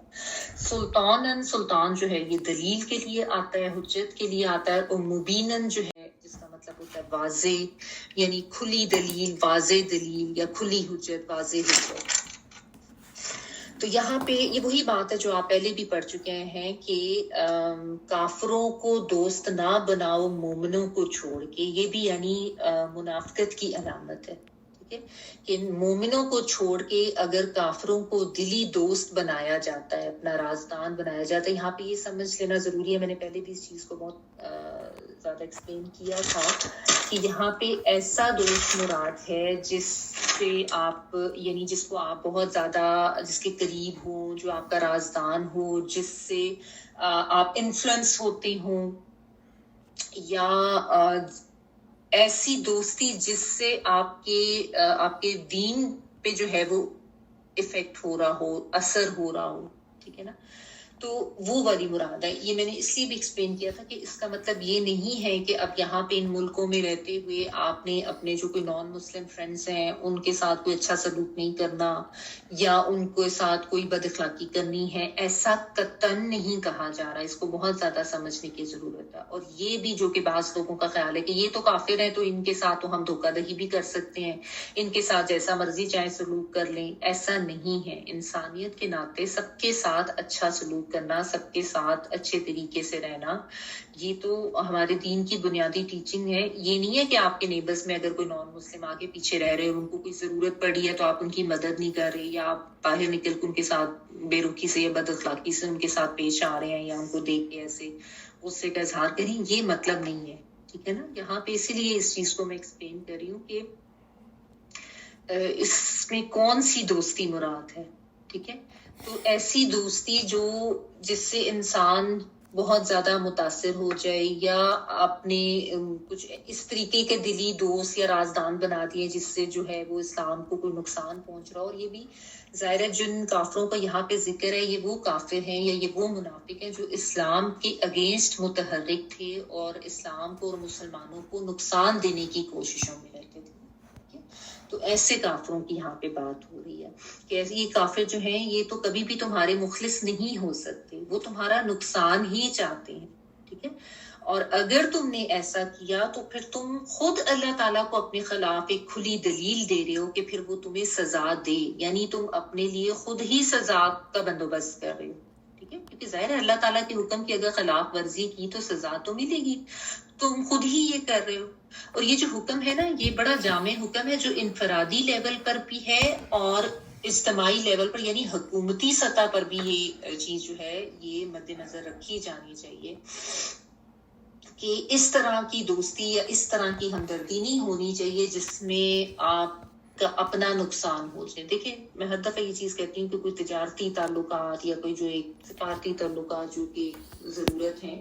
سلطانن، سلطان جو ہے یہ دلیل کے لیے آتا ہے، حجت کے لیے آتا ہے، اور مبینن جو ہے جس کا مطلب ہوتا ہے واضح، یعنی کھلی دلیل، واضح دلیل یا کھلی حجت، واضح حجت۔ تو یہاں پہ یہ وہی بات ہے جو آپ پہلے بھی پڑھ چکے ہیں کہ کافروں کو دوست نہ بناؤ مومنوں کو چھوڑ کے، یہ بھی یعنی منافقت کی علامت ہے، ٹھیک ہے، کہ مومنوں کو چھوڑ کے اگر کافروں کو دلی دوست بنایا جاتا ہے، اپنا رازدان بنایا جاتا ہے۔ یہاں پہ یہ سمجھ لینا ضروری ہے، میں نے پہلے بھی اس چیز کو بہت زیادہ ایکسپلین کیا تھا کہ یہاں پہ ایسا دوست مراد ہے جس سے آپ، یعنی جس کو آپ بہت زیادہ، جس کے قریب ہو، جو آپ کا رازدان ہو، جس سے آپ انفلوئنس ہوتے ہوں، یا ایسی دوستی جس سے آپ کے دین پہ جو ہے وہ افیکٹ ہو رہا ہو، اثر ہو رہا ہو، ٹھیک ہے نا، تو وہ والی مراد ہے۔ یہ میں نے اس لیے بھی ایکسپلین کیا تھا کہ اس کا مطلب یہ نہیں ہے کہ اب یہاں پہ ان ملکوں میں رہتے ہوئے آپ نے اپنے جو کوئی نان مسلم فرینڈس ہیں ان کے ساتھ کوئی اچھا سلوک نہیں کرنا یا ان کے ساتھ کوئی بد اخلاقی کرنی ہے، ایسا قطعاً نہیں کہا جا رہا۔ اس کو بہت زیادہ سمجھنے کی ضرورت ہے۔ اور یہ بھی جو کہ بعض لوگوں کا خیال ہے کہ یہ تو کافر ہیں تو ان کے ساتھ تو ہم دھوکہ دہی بھی کر سکتے ہیں، ان کے ساتھ جیسا مرضی چاہے سلوک کر لیں، ایسا نہیں ہے۔ انسانیت کے ناطے سب کے ساتھ اچھا سلوک کرنا، سب کے ساتھ اچھے طریقے سے رہنا، یہ تو ہمارے دین کی بنیادی ٹیچنگ ہے۔ یہ نہیں ہے کہ آپ کے نیبرز میں اگر کوئی نان مسلم آگے پیچھے رہ رہے ہیں، ان کو کوئی ضرورت پڑی ہے تو آپ ان کی مدد نہیں کر رہے، یا آپ باہر نکل کے ان کے ساتھ بے رخی سے یا بد اخلاقی سے ان کے ساتھ پیش آ رہے ہیں، یا ان کو دیکھ کے ایسے غصے کا اظہار کریں، یہ مطلب نہیں ہے، ٹھیک ہے نا۔ یہاں پہ اسی لیے اس چیز کو میں ایکسپلین کر رہی ہوں کہ اس میں کون سی دوستی مراد ہے، ٹھیک ہے۔ تو ایسی دوستی جس سے انسان بہت زیادہ متاثر ہو جائے، یا اپنے کچھ اس طریقے کے دلی دوست یا رازدان بنا دیے جس سے جو ہے وہ اسلام کو کوئی نقصان پہنچ رہا ہو۔ اور یہ بھی ظاہر ہے جن کافروں کا یہاں پہ ذکر ہے، یہ وہ کافر ہیں یا یہ وہ منافق ہیں جو اسلام کے اگینسٹ متحرک تھے اور اسلام کو اور مسلمانوں کو نقصان دینے کی کوششوں میں رہتے تھے۔ تو ایسے کافروں کی یہاں پہ بات ہو رہی ہے کہ یہ کافر جو ہیں یہ تو کبھی بھی تمہارے مخلص نہیں ہو سکتے، وہ تمہارا نقصان ہی چاہتے ہیں، ٹھیک ہے۔ اور اگر تم نے ایسا کیا تو پھر تم خود اللہ تعالیٰ کو اپنے خلاف ایک کھلی دلیل دے رہے ہو کہ پھر وہ تمہیں سزا دے، یعنی تم اپنے لیے خود ہی سزا کا بندوبست کر رہے ہو، ٹھیک ہے، کیونکہ ظاہر ہے اللہ تعالیٰ کے حکم کی اگر خلاف ورزی کی تو سزا تو ملے گی، تم خود ہی یہ کر رہے ہو۔ اور یہ جو حکم ہے نا، یہ بڑا جامع حکم ہے جو انفرادی لیول پر بھی ہے اور اجتماعی لیول پر، یعنی حکومتی سطح پر بھی یہ چیز جو ہے یہ مد نظر رکھی جانی چاہیے کہ اس طرح کی دوستی یا اس طرح کی ہمدردی نہیں ہونی چاہیے جس میں آپ کا اپنا نقصان ہو جائے۔ دیکھیں میں ہر دفعہ یہ چیز کہتی ہوں کہ کوئی تجارتی تعلقات یا کوئی جو ایک سفارتی تعلقات جو کہ ضرورت ہیں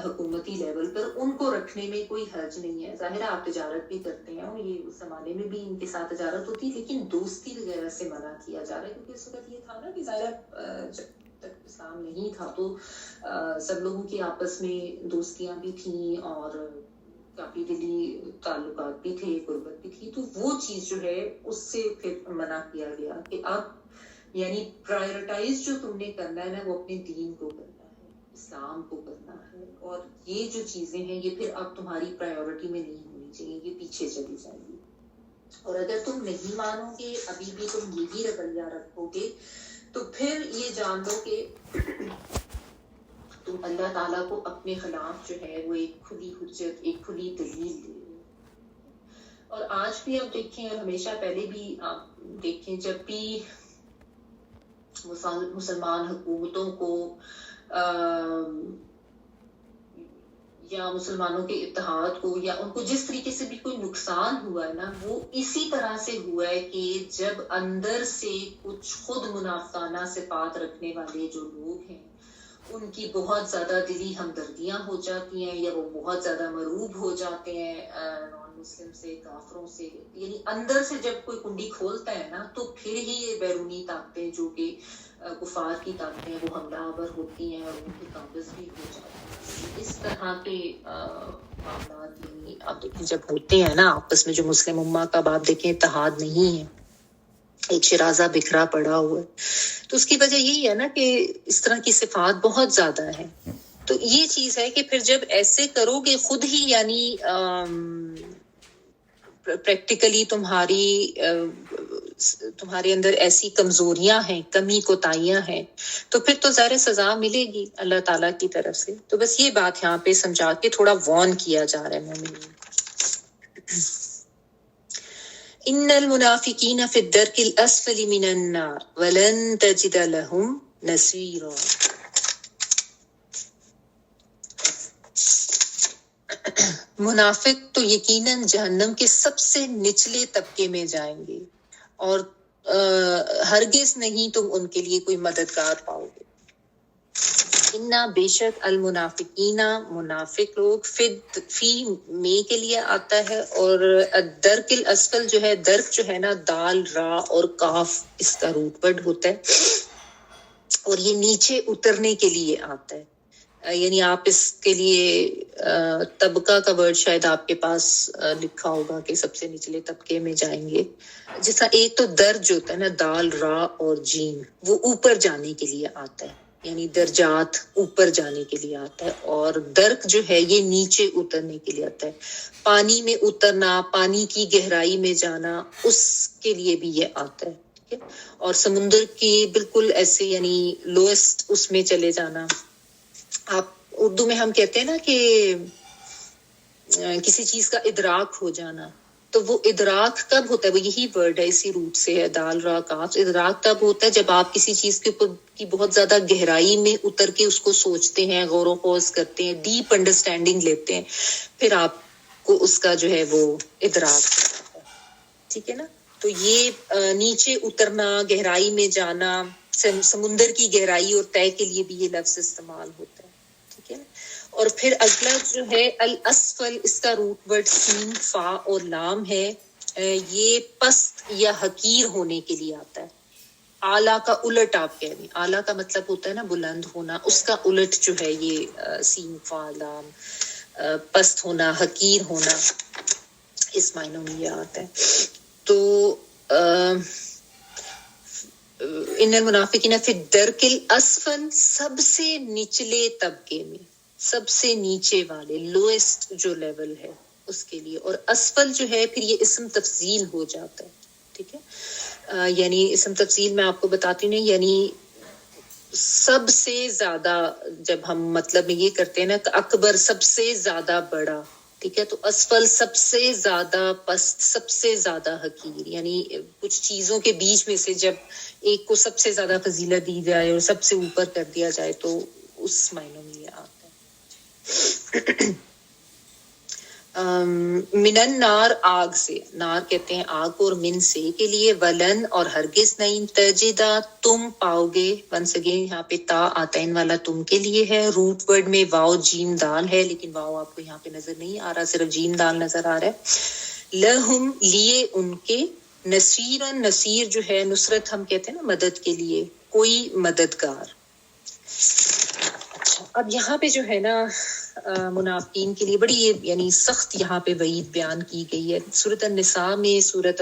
حکومتی لیول پر، ان کو رکھنے میں کوئی حرج نہیں ہے۔ ظاہر ہے آپ تجارت بھی کرتے ہیں اور یہ اس زمانے میں بھی ان کے ساتھ تجارت ہوتی ہے، لیکن دوستی وغیرہ سے منع کیا جا رہا ہے، کیونکہ اس وقت یہ تھا نا کہ ظاہر جب تک اسلام نہیں تھا تو سب لوگوں کی آپس میں دوستیاں بھی تھیں اور کافی دلی تعلقات بھی تھے، قربت بھی تھی، تو وہ چیز جو ہے اس سے پھر منع کیا گیا کہ اب یعنی پرائیورٹائز جو تم نے کرنا ہے نا وہ اپنے دین کو کرنا ہے، اسلام کو کرنا ہے، اور یہ جو چیزیں ہیں یہ پھر اب تمہاری پرائیورٹی میں نہیں ہونی چاہیے، یہ پیچھے چلی جائیں گی. اور اگر تم نہیں مانو گے، ابھی بھی تم یہی رویہ رکھو گے، تو پھر یہ جان لو کہ تم اللہ تعالیٰ کو اپنے خلاف جو ہے وہ ایک کھلی حجت، ایک کھلی دلیل دے رہے ہو. اور آج بھی آپ دیکھیں اور ہمیشہ پہلے بھی آپ دیکھیں، جب بھی مسلمان حکومتوں کو یا مسلمانوں کے اتحاد کو یا ان کو جس طریقے سے بھی کوئی نقصان ہوا ہے نا، وہ اسی طرح سے ہوا ہے کہ جب اندر سے کچھ خود منافقانہ صفات رکھنے والے جو لوگ ہیں ان کی بہت زیادہ دلی ہمدردیاں ہو جاتی ہیں، یا وہ بہت زیادہ مروب ہو جاتے ہیں نان مسلم سے، کافروں سے. یعنی اندر سے جب کوئی کنڈی کھولتا ہے نا تو پھر ہی یہ بیرونی طاقتیں جو کہ کفار کی طاقتیں وہ حملہ آور ہوتی ہیں اور ان کے قابض بھی ہو جاتی ہیں. اس طرح کے معاملات یعنی آپ دیکھیں جب ہوتے ہیں نا آپس میں، جو مسلم امہ کا آپ دیکھیں اتحاد نہیں ہے، ایک شرازہ بکھرا پڑا ہوا ہے، تو اس کی وجہ یہی ہے نا کہ اس طرح کی صفات بہت زیادہ ہیں. تو یہ چیز ہے کہ پھر جب ایسے کرو گے خود ہی، یعنی پریکٹیکلی تمہارے اندر ایسی کمزوریاں ہیں، کمی کوتاہیاں ہیں، تو پھر تو ظاہر سزا ملے گی اللہ تعالیٰ کی طرف سے. تو بس یہ بات یہاں پہ سمجھا کے تھوڑا وارن کیا جا رہا ہے مومنین. ان المنافقین فی الدرک الاسفل من النار ولن تجد لهم نصیرا. منافق تو یقیناً جہنم کے سب سے نچلے طبقے میں جائیں گے، اور ہرگز نہیں تم ان کے لیے کوئی مددگار پاؤ گے. انا بے شک المنافقین منافق لوگ فی میں کے لیے آتا ہے، اور درک الاسفل جو ہے، درک جو ہے نا دال را اور کاف اس کا روٹ ورڈ ہوتا ہے، اور یہ نیچے اترنے کے لیے آتا ہے. یعنی آپ اس کے لیے طبقہ کا ورڈ شاید آپ کے پاس لکھا ہوگا کہ سب سے نچلے طبقے میں جائیں گے. جس طرح ایک تو درج ہوتا ہے نا، دال را اور جیم، وہ اوپر جانے کے لیے آتا ہے، یعنی درجات اوپر جانے کے لیے آتا ہے، اور درک جو ہے یہ نیچے اترنے کے لیے آتا ہے. پانی میں اترنا، پانی کی گہرائی میں جانا، اس کے لیے بھی یہ آتا ہے. ٹھیک ہے، اور سمندر کی بالکل ایسے یعنی لوئسٹ اس میں چلے جانا. آپ اردو میں ہم کہتے ہیں نا کہ کسی چیز کا ادراک ہو جانا، تو وہ ادراک کب ہوتا ہے؟ وہ یہی ورڈ ہے، اسی روٹ سے ہے، دال را کاف. ادراک تب ہوتا ہے جب آپ کسی چیز کے اوپر کی بہت زیادہ گہرائی میں اتر کے اس کو سوچتے ہیں، غور و خوض کرتے ہیں، ڈیپ انڈرسٹینڈنگ لیتے ہیں، پھر آپ کو اس کا جو ہے وہ ادراک ہوتا ہے. ٹھیک ہے نا؟ تو یہ نیچے اترنا، گہرائی میں جانا، سمندر کی گہرائی اور طے کے لیے بھی یہ لفظ استعمال ہوتا ہے. ٹھیک ہے نا؟ اور پھر اگلا جو ہے الاسفل، اس کا روٹ ورڈ سین فا اور لام ہے. یہ پست یا حقیر ہونے کے لیے آتا ہے. اعلیٰ کا الٹ آپ کہہ دیں، اعلیٰ کا مطلب ہوتا ہے نا بلند ہونا، اس کا الٹ جو ہے یہ سین فا لام، پست ہونا، حقیر ہونا، اس معنوں میں یہ آتا ہے. تو ان المنافقین فی الدرک الاسفل، سب سے نچلے طبقے میں، سب سے نیچے والے، لوئسٹ جو لیول ہے اس کے لیے. اور اسفل جو ہے پھر یہ اسم تفضیل ہو جاتا ہے. ٹھیک ہے، یعنی اسم تفضیل میں آپ کو بتاتی نہیں، یعنی سب سے زیادہ، جب ہم مطلب میں یہ کرتے ہیں نا کہ اکبر سب سے زیادہ بڑا، ٹھیک ہے، تو اسفل سب سے زیادہ پست، سب سے زیادہ حقیر. یعنی کچھ چیزوں کے بیچ میں سے جب ایک کو سب سے زیادہ فضیلت دی جائے اور سب سے اوپر کر دیا جائے تو اس معنوں میں یہ آتا ہے. من النار، آگ سے، نار کہتے ہیں آگ کو، اور من سے کے لیے، ولن اور ہرگز نہیں، تجدہ تم پاؤ گے. ونس اگین یہاں پہ تا آتا ہے ان والا تم کے لیے ہے. روٹ ورڈ میں واو جیم دال ہے، لیکن واو آپ کو یہاں پہ نظر نہیں آ رہا، صرف جیم دال نظر آ رہا ہے. لہم لیے ان کے، نصیرن، نصیر جو ہے نصرت ہم کہتے ہیں نا مدد کے لیے، کوئی مددگار. اب یہاں پہ جو ہے نا منافقین کے لیے بڑی یعنی سخت یہاں پہ وعید بیان کی گئی ہے. سورۃ النساء میں، سورۃ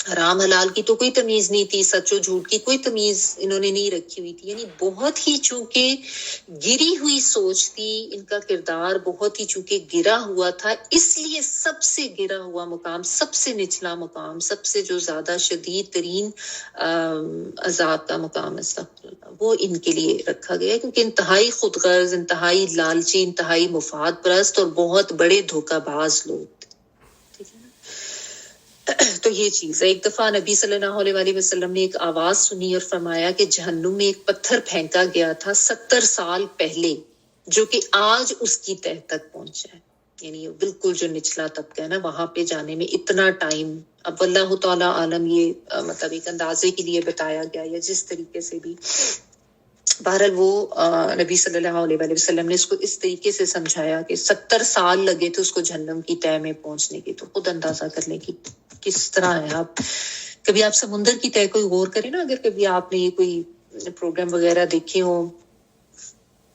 حرام حلال کی تو کوئی تمیز نہیں تھی، سچ و جھوٹ کی کوئی تمیز انہوں نے نہیں رکھی ہوئی تھی، یعنی بہت ہی چونکہ گری ہوئی سوچ تھی، ان کا کردار بہت ہی چونکہ گرا ہوا تھا، اس لیے سب سے گرا ہوا مقام، سب سے نچلا مقام، سب سے جو زیادہ شدید ترین عذاب کا مقام استغفر اللہ، وہ ان کے لیے رکھا گیا ہے، کیونکہ انتہائی خود غرض، انتہائی لالچی، انتہائی مفاد پرست اور بہت بڑے دھوکہ باز لوگ تھے، ٹھیک ہے نا۔ تو یہ چیز ہے۔ ایک دفعہ نبی صلی اللہ علیہ وآلہ وسلم نے ایک آواز سنی اور فرمایا کہ جہنم میں ایک پتھر پھینکا گیا تھا 70 سال پہلے، جو کہ آج اس کی تہ تک پہنچا ہے، یعنی بالکل جو نچلا طبقہ ہے نا، وہاں پہ جانے میں اتنا ٹائم، اب اللہ تعالیٰ عالم، یہ مطلب ایک اندازے کے لیے بتایا گیا یا جس طریقے سے بھی، بہرحال وہ نبی صلی اللہ علیہ وآلہ وسلم نے اس کو اس طریقے سے سمجھایا کہ 70 سال لگے تھے اس کو جہنم کی تہ میں پہنچنے کے، تو خود اندازہ کر لیں کہ کس طرح ہے۔ آپ کبھی آپ سمندر کی تہ کوئی غور کریں نا، اگر کبھی آپ نے یہ کوئی پروگرام وغیرہ دیکھے ہو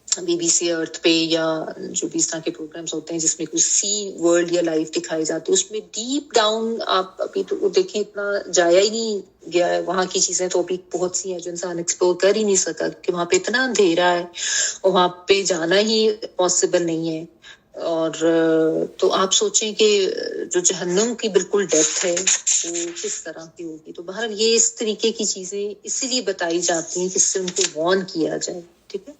بی بی سی ارتھ پہ، یا جو بھی اس طرح کے پروگرامز ہوتے ہیں جس میں کوئی سی ورلڈ یا لائف دکھائی جاتی ہے، اس میں ڈیپ ڈاؤن آپ ابھی تو دیکھیں اتنا جایا ہی نہیں گیا ہے، وہاں کی چیزیں تو ابھی بہت سی ہیں جو انسان ایکسپلور کر ہی نہیں سکا، کہ وہاں پہ اتنا اندھیرا ہے اور وہاں پہ جانا ہی پاسبل نہیں ہے۔ اور تو آپ سوچیں کہ جو جہنم کی بالکل ڈیپتھ ہے وہ کس طرح کی ہوگی۔ تو بہرحال یہ اس طریقے کی چیزیں اسی لیے بتائی جاتی ہیں کہ اس سے ان کو وارن کیا جائے، ٹھیک ہے۔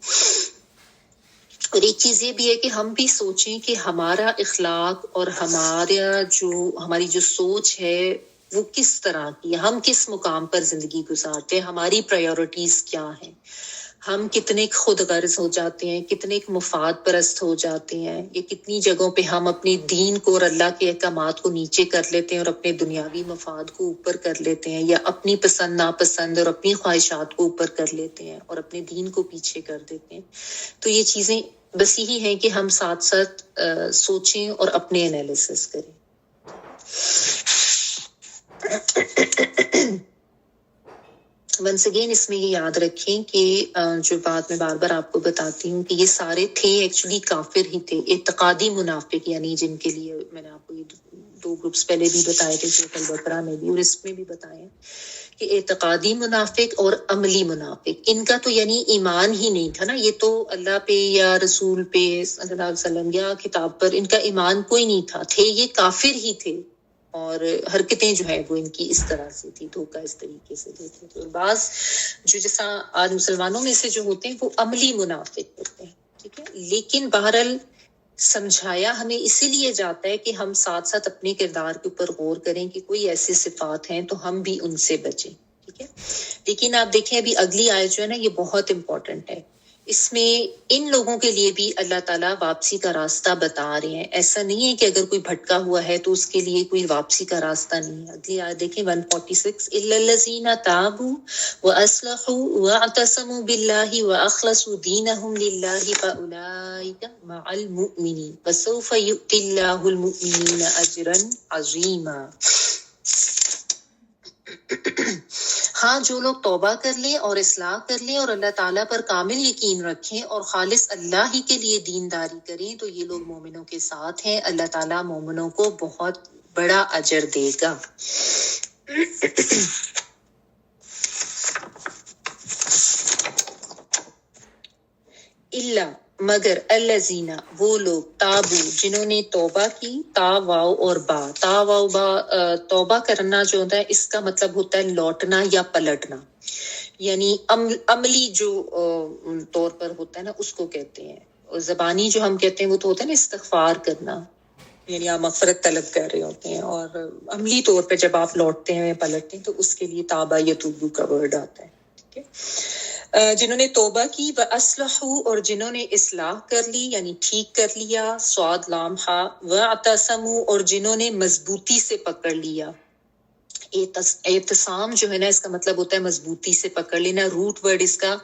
اور ایک چیز یہ بھی ہے کہ ہم بھی سوچیں کہ ہمارا اخلاق اور ہماری جو سوچ ہے وہ کس طرح کی ہے، ہم کس مقام پر زندگی گزارتے ہیں، ہماری پرائیورٹیز کیا ہیں، ہم کتنے خود غرض ہو جاتے ہیں، کتنے مفاد پرست ہو جاتے ہیں، یہ کتنی جگہوں پہ ہم اپنے دین کو اور اللہ کے احکامات کو نیچے کر لیتے ہیں اور اپنے دنیاوی مفاد کو اوپر کر لیتے ہیں، یا اپنی پسند ناپسند اور اپنی خواہشات کو اوپر کر لیتے ہیں اور اپنے دین کو پیچھے کر دیتے ہیں۔ تو یہ چیزیں بس یہی ہیں کہ ہم ساتھ ساتھ سوچیں اور اپنے انالیسس کریں۔ ونس اگین اس میں یہ یاد رکھیں کہ جو بات میں بار بار آپ کو بتاتی ہوں کہ یہ سارے تھے ایکچولی کافر ہی تھے، اعتقادی منافق، یعنی جن کے لیے میں نے آپ کو یہ 2 گروپس پہلے بھی بتائے تھے، سورۃ البقرہ میں بھی اور اس میں بھی بتائے ہیں کہ اعتقادی منافق اور عملی منافق، ان کا تو یعنی ایمان ہی نہیں تھا نا، یہ تو اللہ پہ یا رسول پہ صلی اللہ علیہ وسلم یا کتاب پر ان کا ایمان کوئی نہیں تھا، تھے یہ کافر ہی تھے، اور حرکتیں جو ہے وہ ان کی اس طرح سے تھی، دھوکہ اس طریقے سے دیتے تھے۔ اور بعض جو جیسا آج مسلمانوں میں سے جو ہوتے ہیں وہ عملی منافق ہوتے ہیں، ٹھیک ہے۔ لیکن بہرحال سمجھایا ہمیں اسی لیے جاتا ہے کہ ہم ساتھ ساتھ اپنے کردار کے اوپر غور کریں کہ کوئی ایسی صفات ہیں تو ہم بھی ان سے بچیں، ٹھیک ہے۔ لیکن آپ دیکھیں ابھی اگلی آیت جو ہے نا، یہ بہت امپورٹنٹ ہے، اس میں ان لوگوں کے لیے بھی اللہ تعالیٰ واپسی کا راستہ بتا رہے ہیں، ایسا نہیں ہے کہ اگر کوئی بھٹکا ہوا ہے تو اس کے لیے کوئی واپسی کا راستہ نہیں ہے۔ اگلی آیت دیکھیں 146، الا الذین تابوا واصلحوا واعتصموا باللہ واخلصوا دینہم للہ فاولئک مع المؤمنین وسوف یؤتی اللہ المؤمنین اجرا عظیما۔ ہاں، جو لوگ توبہ کر لیں اور اصلاح کر لیں اور اللہ تعالیٰ پر کامل یقین رکھیں اور خالص اللہ ہی کے لیے دینداری کریں تو یہ لوگ مومنوں کے ساتھ ہیں، اللہ تعالیٰ مومنوں کو بہت بڑا اجر دے گا۔ اللہ مگر الذین وہ لوگ تابو جنہوں نے توبہ کی، تا واو اور با، تا واو با توبہ کرنا جو ہوتا ہے اس کا مطلب ہوتا ہے لوٹنا یا پلٹنا، یعنی عملی جو طور پر ہوتا ہے نا اس کو کہتے ہیں، اور زبانی جو ہم کہتے ہیں وہ تو ہوتا ہے نا استغفار کرنا، یعنی آپ مغفرت طلب کر رہے ہوتے ہیں، اور عملی طور پہ جب آپ لوٹتے ہیں پلٹتے ہیں تو اس کے لیے تابا یتوبو کا ورڈ آتا ہے، ٹھیک ہے۔ جنہوں نے توبہ کی، وَأَصْلَحُوا اور جنہوں نے اصلاح کر لی یعنی ٹھیک کر لیا، صاد لام ہا، وَاعْتَصَمُوا اور جنہوں نے مضبوطی سے پکڑ لیا۔ اعتصام جو ہے نا اس کا مطلب ہوتا ہے مضبوطی سے پکڑ لینا، روٹ ورڈ اس کا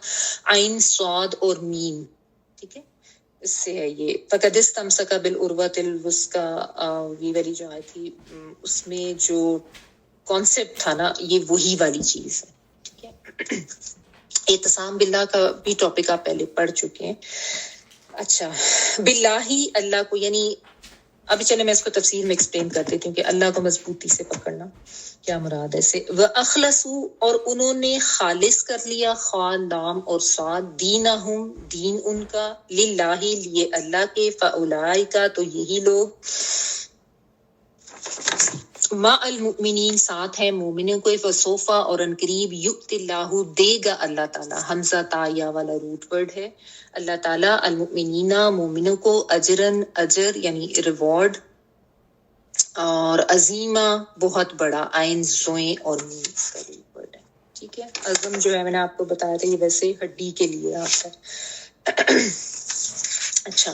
عین صاد اور میم، ٹھیک ہے، اس سے ہے یہ فَقَدِ اسْتَمْسَكَ بِالْعُرْوَةِ الْوُثْقَىٰ، یہ والی جو آئی تھی اس میں جو کانسیپٹ تھا نا یہ وہی والی چیز ہے، ٹھیک ہے۔ اعتصام باللہ کا بھی ٹاپک آپ پہلے پڑھ چکے ہیں۔ اچھا، باللہ اللہ کو یعنی ابھی چلے میں اس کو تفصیل میں ایکسپلین کر دیتی ہوں کہ اللہ کو مضبوطی سے پکڑنا کیا مراد ہے سے. وَأَخْلَصُوا اور انہوں نے خالص کر لیا خا لام اور صاد دینہم دین ان کا للہ لیے اللہ کے فَأُولَٰئِکَ تو یہی لوگ ما المؤمنین ساتھ ہے مومنوں کو فسوفا اور ان قریب یؤت اللہ دے گا اللہ تعالیٰ حمزہ تا یا والا روٹ ورڈ ہے اللہ تعالیٰ المؤمنین مومنوں کو اجرن اجر یعنی ریوارڈ اور عظیمہ بہت بڑا عین زوئیں اور میم کا روٹ ورڈ ہے. ٹھیک ہے عزم جو ہے میں نے آپ کو بتایا تھا یہ ویسے ہڈی کے لیے آتا ہے. اچھا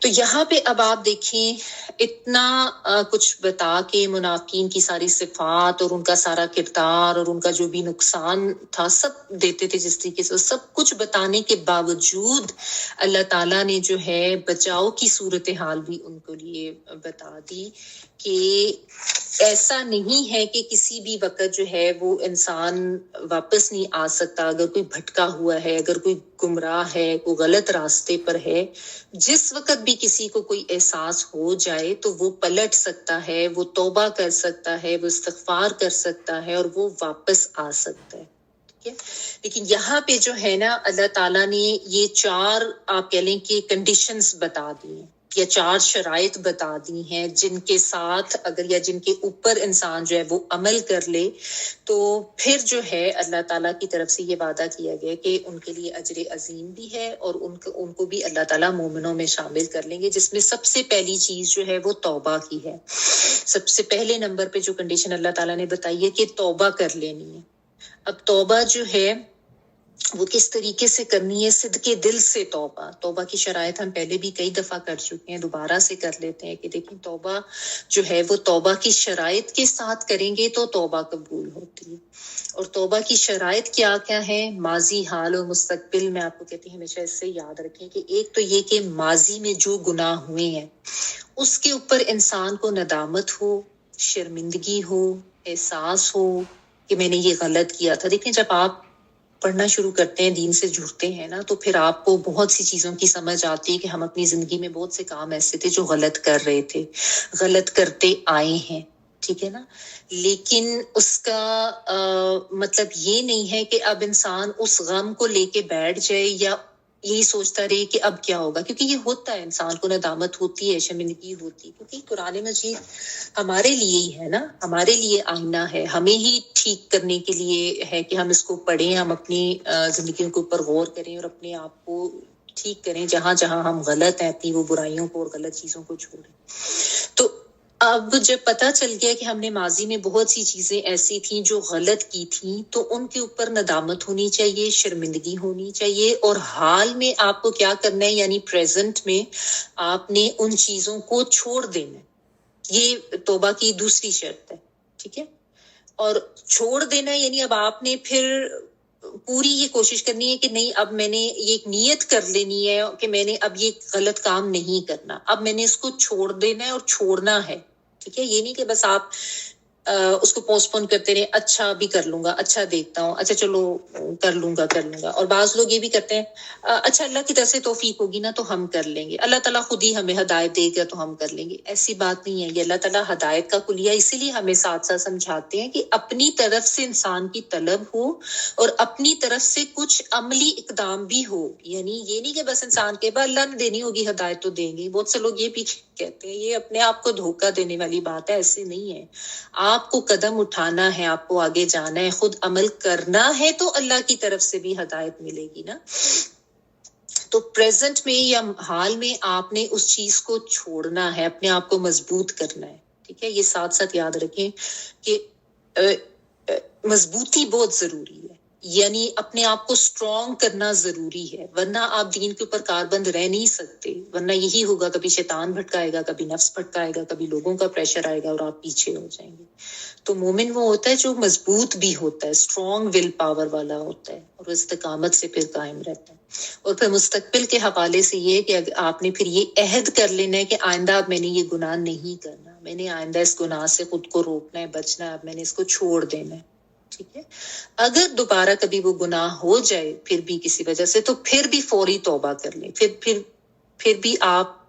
تو یہاں پہ اب آپ دیکھیں اتنا کچھ بتا کے منافقین کی ساری صفات اور ان کا سارا کردار اور ان کا جو بھی نقصان تھا سب دیتے تھے جس طریقے سے سب کچھ بتانے کے باوجود اللہ تعالیٰ نے جو ہے بچاؤ کی صورتحال بھی ان کو لیے بتا دی کہ ایسا نہیں ہے کہ کسی بھی وقت جو ہے وہ انسان واپس نہیں آ سکتا. اگر کوئی بھٹکا ہوا ہے اگر کوئی گمراہ ہے کوئی غلط راستے پر ہے جس وقت بھی کسی کو کوئی احساس ہو جائے تو وہ پلٹ سکتا ہے وہ توبہ کر سکتا ہے وہ استغفار کر سکتا ہے اور وہ واپس آ سکتا ہے. لیکن یہاں پہ جو ہے نا اللہ تعالیٰ نے یہ 4 آپ کہہ لیں کہ کنڈیشنز بتا دی ہیں یا 4 شرائط بتا دی ہیں جن کے ساتھ اگر یا جن کے اوپر انسان جو ہے وہ عمل کر لے تو پھر جو ہے اللہ تعالیٰ کی طرف سے یہ وعدہ کیا گیا کہ ان کے لیے اجر عظیم بھی ہے اور ان کو بھی اللہ تعالیٰ مومنوں میں شامل کر لیں گے جس میں سب سے پہلی چیز جو ہے وہ توبہ کی ہے. سب سے پہلے نمبر پہ جو کنڈیشن اللہ تعالیٰ نے بتائی ہے کہ توبہ کر لینی ہے. اب توبہ جو ہے وہ کس طریقے سے کرنی ہے صدقے دل سے توبہ کی شرائط ہم پہلے بھی کئی دفعہ کر چکے ہیں دوبارہ سے کر لیتے ہیں کہ دیکھیں توبہ جو ہے وہ توبہ کی شرائط کے ساتھ کریں گے تو توبہ قبول ہوتی ہے. اور توبہ کی شرائط کیا کیا ہے ماضی حال اور مستقبل میں آپ کو کہتی ہوں ہمیشہ اس سے یاد رکھیں کہ ایک تو یہ کہ ماضی میں جو گناہ ہوئے ہیں اس کے اوپر انسان کو ندامت ہو شرمندگی ہو احساس ہو کہ میں نے یہ غلط کیا تھا. دیکھیں جب آپ پڑھنا شروع کرتے ہیں دین سے جڑتے ہیں نا تو پھر آپ کو بہت سی چیزوں کی سمجھ آتی ہے کہ ہم اپنی زندگی میں بہت سے کام ایسے تھے جو غلط کر رہے تھے غلط کرتے آئے ہیں. ٹھیک ہے نا لیکن اس کا مطلب یہ نہیں ہے کہ اب انسان اس غم کو لے کے بیٹھ جائے یا یہی سوچتا رہے کہ اب کیا ہوگا کیونکہ یہ ہوتا ہے انسان کو ندامت ہوتی ہے شرمندگی ہوتی ہے کیونکہ قرآن مجید ہمارے لیے ہی ہے نا ہمارے لیے آئینہ ہے ہمیں ہی ٹھیک کرنے کے لیے ہے کہ ہم اس کو پڑھیں ہم اپنی زندگیوں کے اوپر غور کریں اور اپنے آپ کو ٹھیک کریں جہاں جہاں ہم غلط ہیں اپنی وہ برائیوں کو اور غلط چیزوں کو چھوڑیں. تو اب جب پتہ چل گیا کہ ہم نے ماضی میں بہت سی چیزیں ایسی تھیں جو غلط کی تھیں تو ان کے اوپر ندامت ہونی چاہیے شرمندگی ہونی چاہیے اور حال میں آپ کو کیا کرنا ہے یعنی پریزنٹ میں آپ نے ان چیزوں کو چھوڑ دینا ہے. یہ توبہ کی دوسری شرط ہے. ٹھیک ہے اور چھوڑ دینا یعنی اب آپ نے پھر پوری یہ کوشش کرنی ہے کہ نہیں اب میں نے یہ ایک نیت کر لینی ہے کہ میں نے اب یہ غلط کام نہیں کرنا اب میں نے اس کو چھوڑ دینا ہے اور چھوڑنا ہے. ٹھیک ہے یہ نہیں کہ بس آپ اس کو پوسٹ پون کرتے رہے اچھا بھی کر لوں گا اچھا دیکھتا ہوں اچھا چلو کر لوں گا. اور بعض لوگ یہ بھی کرتے ہیں اچھا اللہ کی طرف سے توفیق ہوگی نا تو ہم کر لیں گے اللہ تعالیٰ خود ہی ہمیں ہدایت دے گا تو ہم کر لیں گے. ایسی بات نہیں ہے یہ اللہ تعالیٰ ہدایت کا کلیہ اسی لیے ہمیں ساتھ ساتھ سمجھاتے ہیں کہ اپنی طرف سے انسان کی طلب ہو اور اپنی طرف سے کچھ عملی اقدام بھی ہو. یعنی یہ نہیں کہ بس انسان کے بعد اللہ نے دینی ہوگی ہدایت تو دیں گے. بہت سے لوگ یہ بھی کہتے ہیں یہ اپنے آپ کو دھوکہ دینے والی بات ہے ایسے نہیں ہے. آپ کو قدم اٹھانا ہے آپ کو آگے جانا ہے خود عمل کرنا ہے تو اللہ کی طرف سے بھی ہدایت ملے گی نا. تو پریزنٹ میں یا حال میں آپ نے اس چیز کو چھوڑنا ہے اپنے آپ کو مضبوط کرنا ہے. ٹھیک ہے یہ ساتھ ساتھ یاد رکھیں کہ مضبوطی بہت ضروری ہے یعنی اپنے آپ کو اسٹرانگ کرنا ضروری ہے ورنہ آپ دین کے اوپر کاربند رہ نہیں سکتے. ورنہ یہی ہوگا کبھی شیطان بھٹکائے گا کبھی نفس بھٹکائے گا کبھی لوگوں کا پریشر آئے گا اور آپ پیچھے ہو جائیں گے. تو مومن وہ ہوتا ہے جو مضبوط بھی ہوتا ہے اسٹرانگ ول پاور والا ہوتا ہے اور استقامت سے پھر قائم رہتا ہے. اور پھر مستقبل کے حوالے سے یہ کہ آپ نے پھر یہ عہد کر لینا ہے کہ آئندہ اب میں نے یہ گناہ نہیں کرنا میں نے آئندہ اس گناہ سے خود کو روکنا ہے بچنا ہے اب میں نے اس کو چھوڑ دینا ہے. ٹھیک ہے اگر دوبارہ کبھی وہ گناہ ہو جائے پھر بھی کسی وجہ سے تو پھر بھی فوری توبہ کر لیں. پھر بھی آپ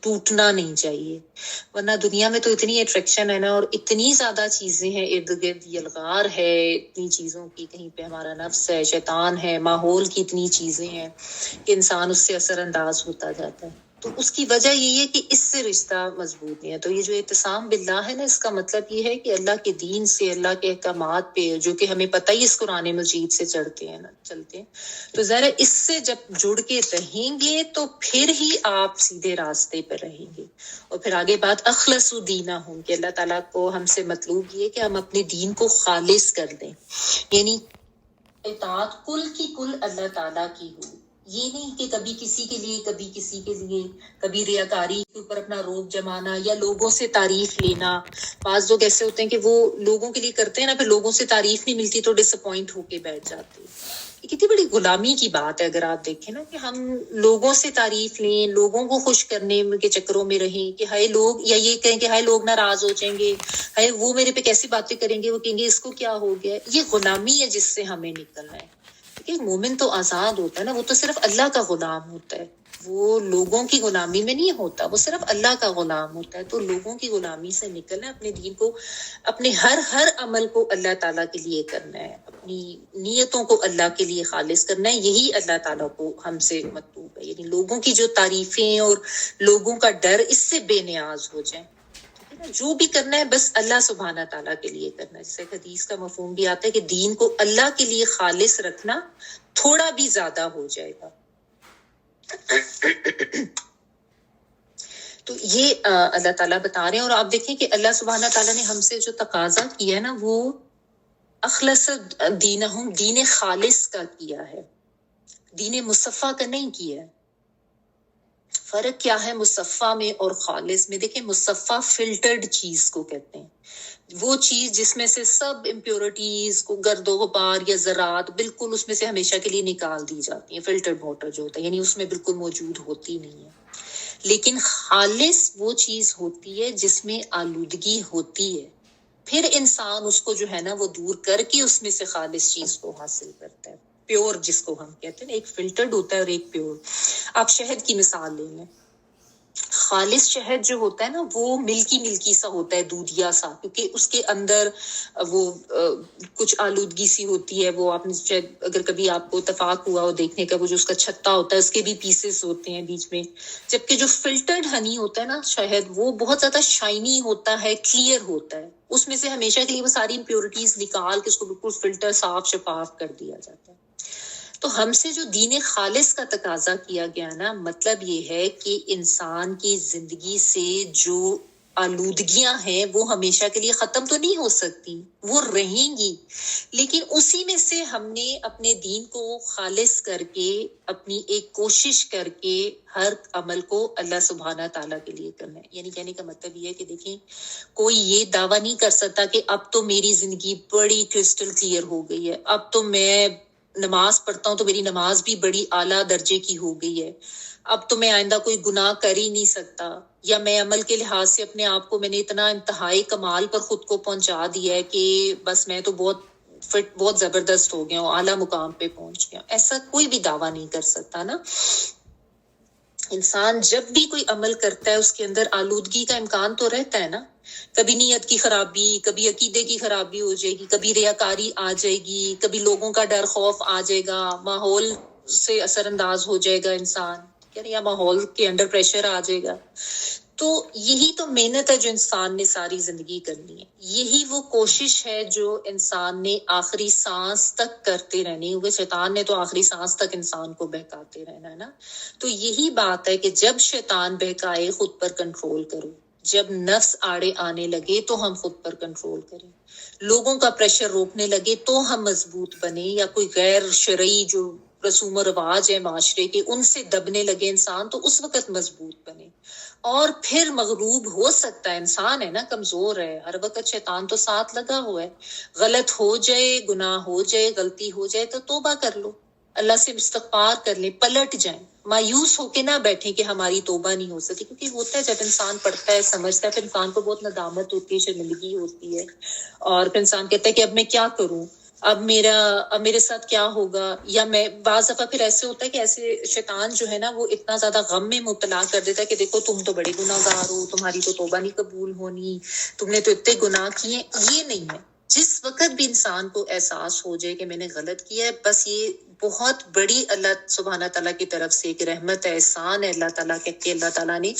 ٹوٹنا نہیں چاہیے، ورنہ دنیا میں تو اتنی اٹریکشن ہے نا، اور اتنی زیادہ چیزیں ہیں ارد گرد، یلغار ہے اتنی چیزوں کی، کہیں پہ ہمارا نفس ہے، شیطان ہے، ماحول کی اتنی چیزیں ہیں کہ انسان اس سے اثر انداز ہوتا جاتا ہے. تو اس کی وجہ یہی ہے کہ اس سے رشتہ مضبوط نہیں ہے. تو یہ جو اعتصام باللہ ہے نا، اس کا مطلب یہ ہے کہ اللہ کے دین سے، اللہ کے احکامات پہ، جو کہ ہمیں پتہ ہی اس قرآن مجید سے چلتے ہیں، تو ذرا اس سے جب جڑ کے رہیں گے تو پھر ہی آپ سیدھے راستے پہ رہیں گے. اور پھر آگے بات اخلص دینہم، کہ اللہ تعالیٰ کو ہم سے مطلوب یہ کہ ہم اپنے دین کو خالص کر دیں، یعنی اطاعت کل کی کل اللہ تعالیٰ کی ہو. یہ نہیں کہ کبھی کسی کے لیے، کبھی کسی کے لیے، کبھی ریاکاری کے اوپر اپنا روب جمانا یا لوگوں سے تعریف لینا. بعض لوگ ایسے ہوتے ہیں کہ وہ لوگوں کے لیے کرتے ہیں نا، پھر لوگوں سے تعریف نہیں ملتی تو ڈس اپوائنٹ ہو کے بیٹھ جاتے ہیں. یہ کتنی بڑی غلامی کی بات ہے اگر آپ دیکھیں نا، کہ ہم لوگوں سے تعریف لیں، لوگوں کو خوش کرنے کے چکروں میں رہیں کہ ہائے لوگ، یا یہ کہیں کہ ہائے لوگ ناراض ہو جائیں گے، ہائے وہ میرے پہ کیسی باتیں کریں گے، وہ کہیں گے اس کو کیا ہو گیا. یہ غلامی ہے جس سے ہمیں نکلنا ہے. کہ مومن تو آزاد ہوتا ہے نا، وہ تو صرف اللہ کا غلام ہوتا ہے، وہ لوگوں کی غلامی میں نہیں ہوتا، وہ صرف اللہ کا غلام ہوتا ہے. تو لوگوں کی غلامی سے نکلنا ہے، اپنے دین کو، اپنے ہر عمل کو اللہ تعالیٰ کے لیے کرنا ہے، اپنی نیتوں کو اللہ کے لیے خالص کرنا ہے. یہی اللہ تعالیٰ کو ہم سے مطلوب ہے، یعنی لوگوں کی جو تعریفیں اور لوگوں کا ڈر، اس سے بے نیاز ہو جائیں. جو بھی کرنا ہے بس اللہ سبحانہ تعالیٰ کے لیے کرنا ہے. جیسے حدیث کا مفہوم بھی آتا ہے کہ دین کو اللہ کے لیے خالص رکھنا تھوڑا بھی زیادہ ہو جائے گا. تو یہ اللہ تعالیٰ بتا رہے ہیں. اور آپ دیکھیں کہ اللہ سبحانہ تعالیٰ نے ہم سے جو تقاضا کیا ہے نا، وہ اخلص دینہم، دین خالص کا کیا ہے، دین مصفیٰ کا نہیں کیا ہے. فرق کیا ہے مصفیٰ میں اور خالص میں؟ دیکھیں، مصفیٰ فلٹرڈ چیز کو کہتے ہیں، وہ چیز جس میں سے سب امپیورٹیز کو، گرد و غبار یا ذرات، بالکل اس میں سے ہمیشہ کے لیے نکال دی جاتی ہیں. فلٹرڈ واٹر جو ہوتا ہے، یعنی اس میں بالکل موجود ہوتی نہیں ہے. لیکن خالص وہ چیز ہوتی ہے جس میں آلودگی ہوتی ہے، پھر انسان اس کو جو ہے نا وہ دور کر کے اس میں سے خالص چیز کو حاصل کرتا ہے. پیور جس کو ہم کہتے ہیں، ایک فلٹرڈ ہوتا ہے اور ایک پیور. آپ شہد کی مثال لے لیں، خالص شہد جو ہوتا ہے نا، وہ ملکی سا ہوتا ہے، دودھیا سا، کیونکہ اس کے اندر وہ کچھ آلودگی سی ہوتی ہے. وہ آپ نے شاید اگر کبھی آپ کو اتفاق ہوا ہو دیکھنے کا، وہ جو اس کا چھتا ہوتا ہے اس کے بھی پیسز ہوتے ہیں بیچ میں. جبکہ جو فلٹرڈ ہنی ہوتا ہے نا، شہد، وہ بہت زیادہ شائنی ہوتا ہے، کلیئر ہوتا ہے، اس میں سے ہمیشہ کے لیے وہ ساری امپیورٹیز نکال کے اس کو بالکل فلٹر، صاف شفاف کر دیا جاتا ہے. تو ہم سے جو دین خالص کا تقاضا کیا گیا نا، مطلب یہ ہے کہ انسان کی زندگی سے جو آلودگیاں ہیں وہ ہمیشہ کے لیے ختم تو نہیں ہو سکتی، وہ رہیں گی، لیکن اسی میں سے ہم نے اپنے دین کو خالص کر کے، اپنی ایک کوشش کر کے ہر عمل کو اللہ سبحانہ تعالیٰ کے لیے کرنا ہے. یعنی کہنے کا مطلب یہ ہے کہ دیکھیں، کوئی یہ دعویٰ نہیں کر سکتا کہ اب تو میری زندگی بڑی کرسٹل کلیئر ہو گئی ہے، اب تو میں نماز پڑھتا ہوں تو میری نماز بھی بڑی اعلیٰ درجے کی ہو گئی ہے، اب تو میں آئندہ کوئی گناہ کر ہی نہیں سکتا، یا میں عمل کے لحاظ سے اپنے آپ کو میں نے اتنا انتہائی کمال پر خود کو پہنچا دیا ہے کہ بس میں تو بہت فٹ، بہت زبردست ہو گیا ہوں، اعلیٰ مقام پہ پہنچ گیا. ایسا کوئی بھی دعویٰ نہیں کر سکتا نا. انسان جب بھی کوئی عمل کرتا ہے اس کے اندر آلودگی کا امکان تو رہتا ہے نا. کبھی نیت کی خرابی، کبھی عقیدے کی خرابی ہو جائے گی، کبھی ریاکاری آ جائے گی، کبھی لوگوں کا ڈر خوف آ جائے گا، ماحول سے اثر انداز ہو جائے گا انسان، یا ماحول کے انڈر پریشر آ جائے گا. تو یہی تو محنت ہے جو انسان نے ساری زندگی کرنی ہے، یہی وہ کوشش ہے جو انسان نے آخری سانس تک کرتے رہنی، کیونکہ شیطان نے تو آخری سانس تک انسان کو بہکاتے رہنا ہے نا. تو یہی بات ہے کہ جب شیطان بہکائے خود پر کنٹرول کرو، جب نفس آڑے آنے لگے تو ہم خود پر کنٹرول کریں، لوگوں کا پریشر روکنے لگے تو ہم مضبوط بنیں، یا کوئی غیر شرعی جو رسوم و رواج ہے معاشرے کے ان سے دبنے لگے انسان، تو اس وقت مضبوط بنے. اور پھر مغلوب ہو سکتا ہے، انسان ہے نا، کمزور ہے، ہر وقت شیطان تو ساتھ لگا ہوا ہے. غلط ہو جائے، گناہ ہو جائے، غلطی ہو جائے تو توبہ کر لو، اللہ سے استغفار کر لیں، پلٹ جائیں. مایوس ہو کے نہ بیٹھیں کہ ہماری توبہ نہیں ہو سکی، کیونکہ ہوتا ہے جب انسان پڑھتا ہے، سمجھتا ہے، پھر انسان کو بہت ندامت ہوتی ہے، شرمندگی ہوتی ہے، اور پھر انسان کہتا ہے کہ اب میں کیا کروں، اب میرے ساتھ کیا ہوگا، یا میں بعض دفعہ پھر ایسے ہوتا ہے کہ ایسے شیطان جو ہے نا وہ اتنا زیادہ غم میں مبتلا کر دیتا ہے کہ دیکھو تم تو بڑے گناہ گار ہو، تمہاری تو توبہ نہیں قبول ہونی، تم نے تو اتنے گناہ کیے. یہ نہیں ہے. جس وقت بھی انسان کو احساس ہو جائے کہ میں نے غلط کیا ہے، بس یہ بہت بڑی اللہ سبحانہ تعالیٰ کی طرف سے ایک رحمت ہے، احسان ہے اللہ تعالیٰ کہ اللہ تعالیٰ نے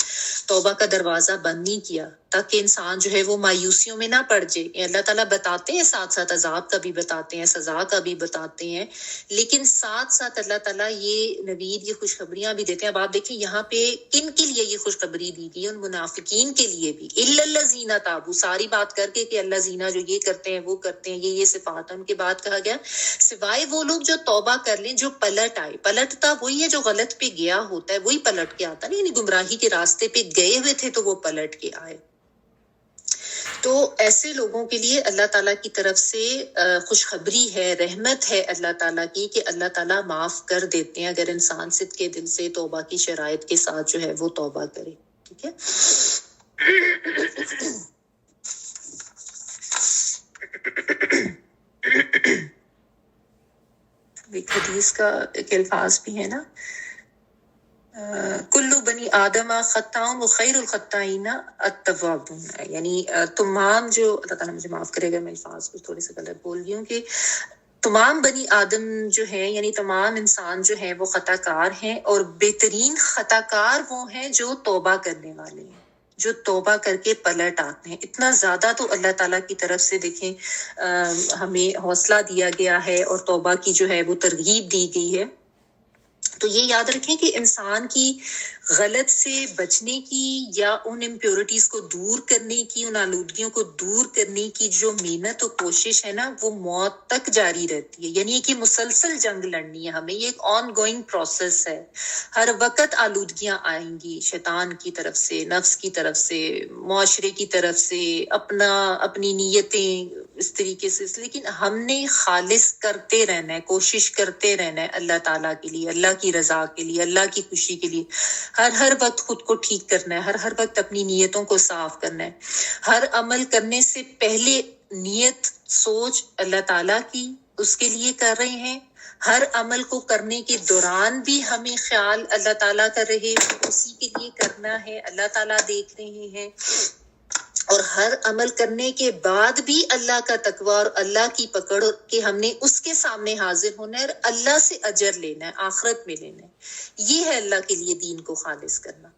توبہ کا دروازہ بند نہیں کیا تاکہ انسان جو ہے وہ مایوسیوں میں نہ پڑ جائے. یہ اللہ تعالیٰ بتاتے ہیں، ساتھ ساتھ عذاب کا بھی بتاتے ہیں، سزا کا بھی بتاتے ہیں، لیکن ساتھ ساتھ اللہ تعالیٰ یہ نوید، یہ خوشخبریاں بھی دیتے ہیں. اب آپ دیکھیں یہاں پہ کن کے لیے یہ خوشخبری دی گئی ہے؟ ان منافقین کے لیے بھی. الا الذین تابوا، ساری بات کر کے کہ اللہ زینہ جو یہ کرتے ہیں وہ کرتے ہیں، یہ صفات ہیں ان کے بعد کہا گیا سوائے وہ لوگ جو توبہ کر لیں، جو پلٹ آئے. پلٹتا وہی ہے جو غلط پہ گیا ہوتا ہے، وہی پلٹ کے آتا. نہیں یعنی گمراہی کے راستے پہ گئے ہوئے تھے تو وہ پلٹ کے آئے. تو ایسے لوگوں کے لیے اللہ تعالیٰ کی طرف سے خوشخبری ہے، رحمت ہے اللہ تعالیٰ کی کہ اللہ تعالیٰ معاف کر دیتے ہیں اگر انسان صدق کے دل سے توبہ کی شرائط کے ساتھ جو ہے وہ توبہ کرے. ٹھیک ہے. ایک حدیث کا ایک الفاظ بھی ہے نا، کلو بنی آدم خطاؤں و خیر الخطائین التوابون، یعنی تمام جو، اللہ تعالیٰ مجھے معاف کرے گا میں الفاظ کو تھوڑے سے غلط بول رہی ہوں، کہ تمام بنی آدم جو ہیں یعنی تمام انسان جو ہیں وہ خطا کار ہیں، اور بہترین خطا کار وہ ہیں جو توبہ کرنے والے ہیں، جو توبہ کر کے پلٹ آتے ہیں. اتنا زیادہ تو اللہ تعالیٰ کی طرف سے دیکھیں ہمیں حوصلہ دیا گیا ہے اور توبہ کی جو ہے وہ ترغیب دی گئی ہے. تو یہ یاد رکھیں کہ انسان کی غلط سے بچنے کی یا ان امپیورٹیز کو دور کرنے کی، ان آلودگیوں کو دور کرنے کی جو محنت و کوشش ہے نا، وہ موت تک جاری رہتی ہے. یعنی کہ مسلسل جنگ لڑنی ہے ہمیں، یہ ایک آن گوئنگ پروسیس ہے. ہر وقت آلودگیاں آئیں گی، شیطان کی طرف سے، نفس کی طرف سے، معاشرے کی طرف سے، اپنی نیتیں اس طریقے سے. لیکن ہم نے خالص کرتے رہنا ہے، کوشش کرتے رہنا ہے اللہ تعالیٰ کے لیے، اللہ کی رضا کے لیے، اللہ کی خوشی کے لیے. ہر وقت خود کو ٹھیک کرنا ہے، ہر وقت اپنی نیتوں کو صاف کرنا ہے. ہر عمل کرنے سے پہلے نیت، سوچ اللہ تعالیٰ کی اس کے لیے کر رہے ہیں. ہر عمل کو کرنے کے دوران بھی ہمیں خیال اللہ تعالیٰ کا رہے، اسی کے لیے کرنا ہے، اللہ تعالیٰ دیکھ رہے ہیں. اور ہر عمل کرنے کے بعد بھی اللہ کا تقوی اور اللہ کی پکڑ کہ ہم نے اس کے سامنے حاضر ہونا ہے اور اللہ سے اجر لینا ہے، آخرت میں لینا ہے. یہ ہے اللہ کے لیے دین کو خالص کرنا.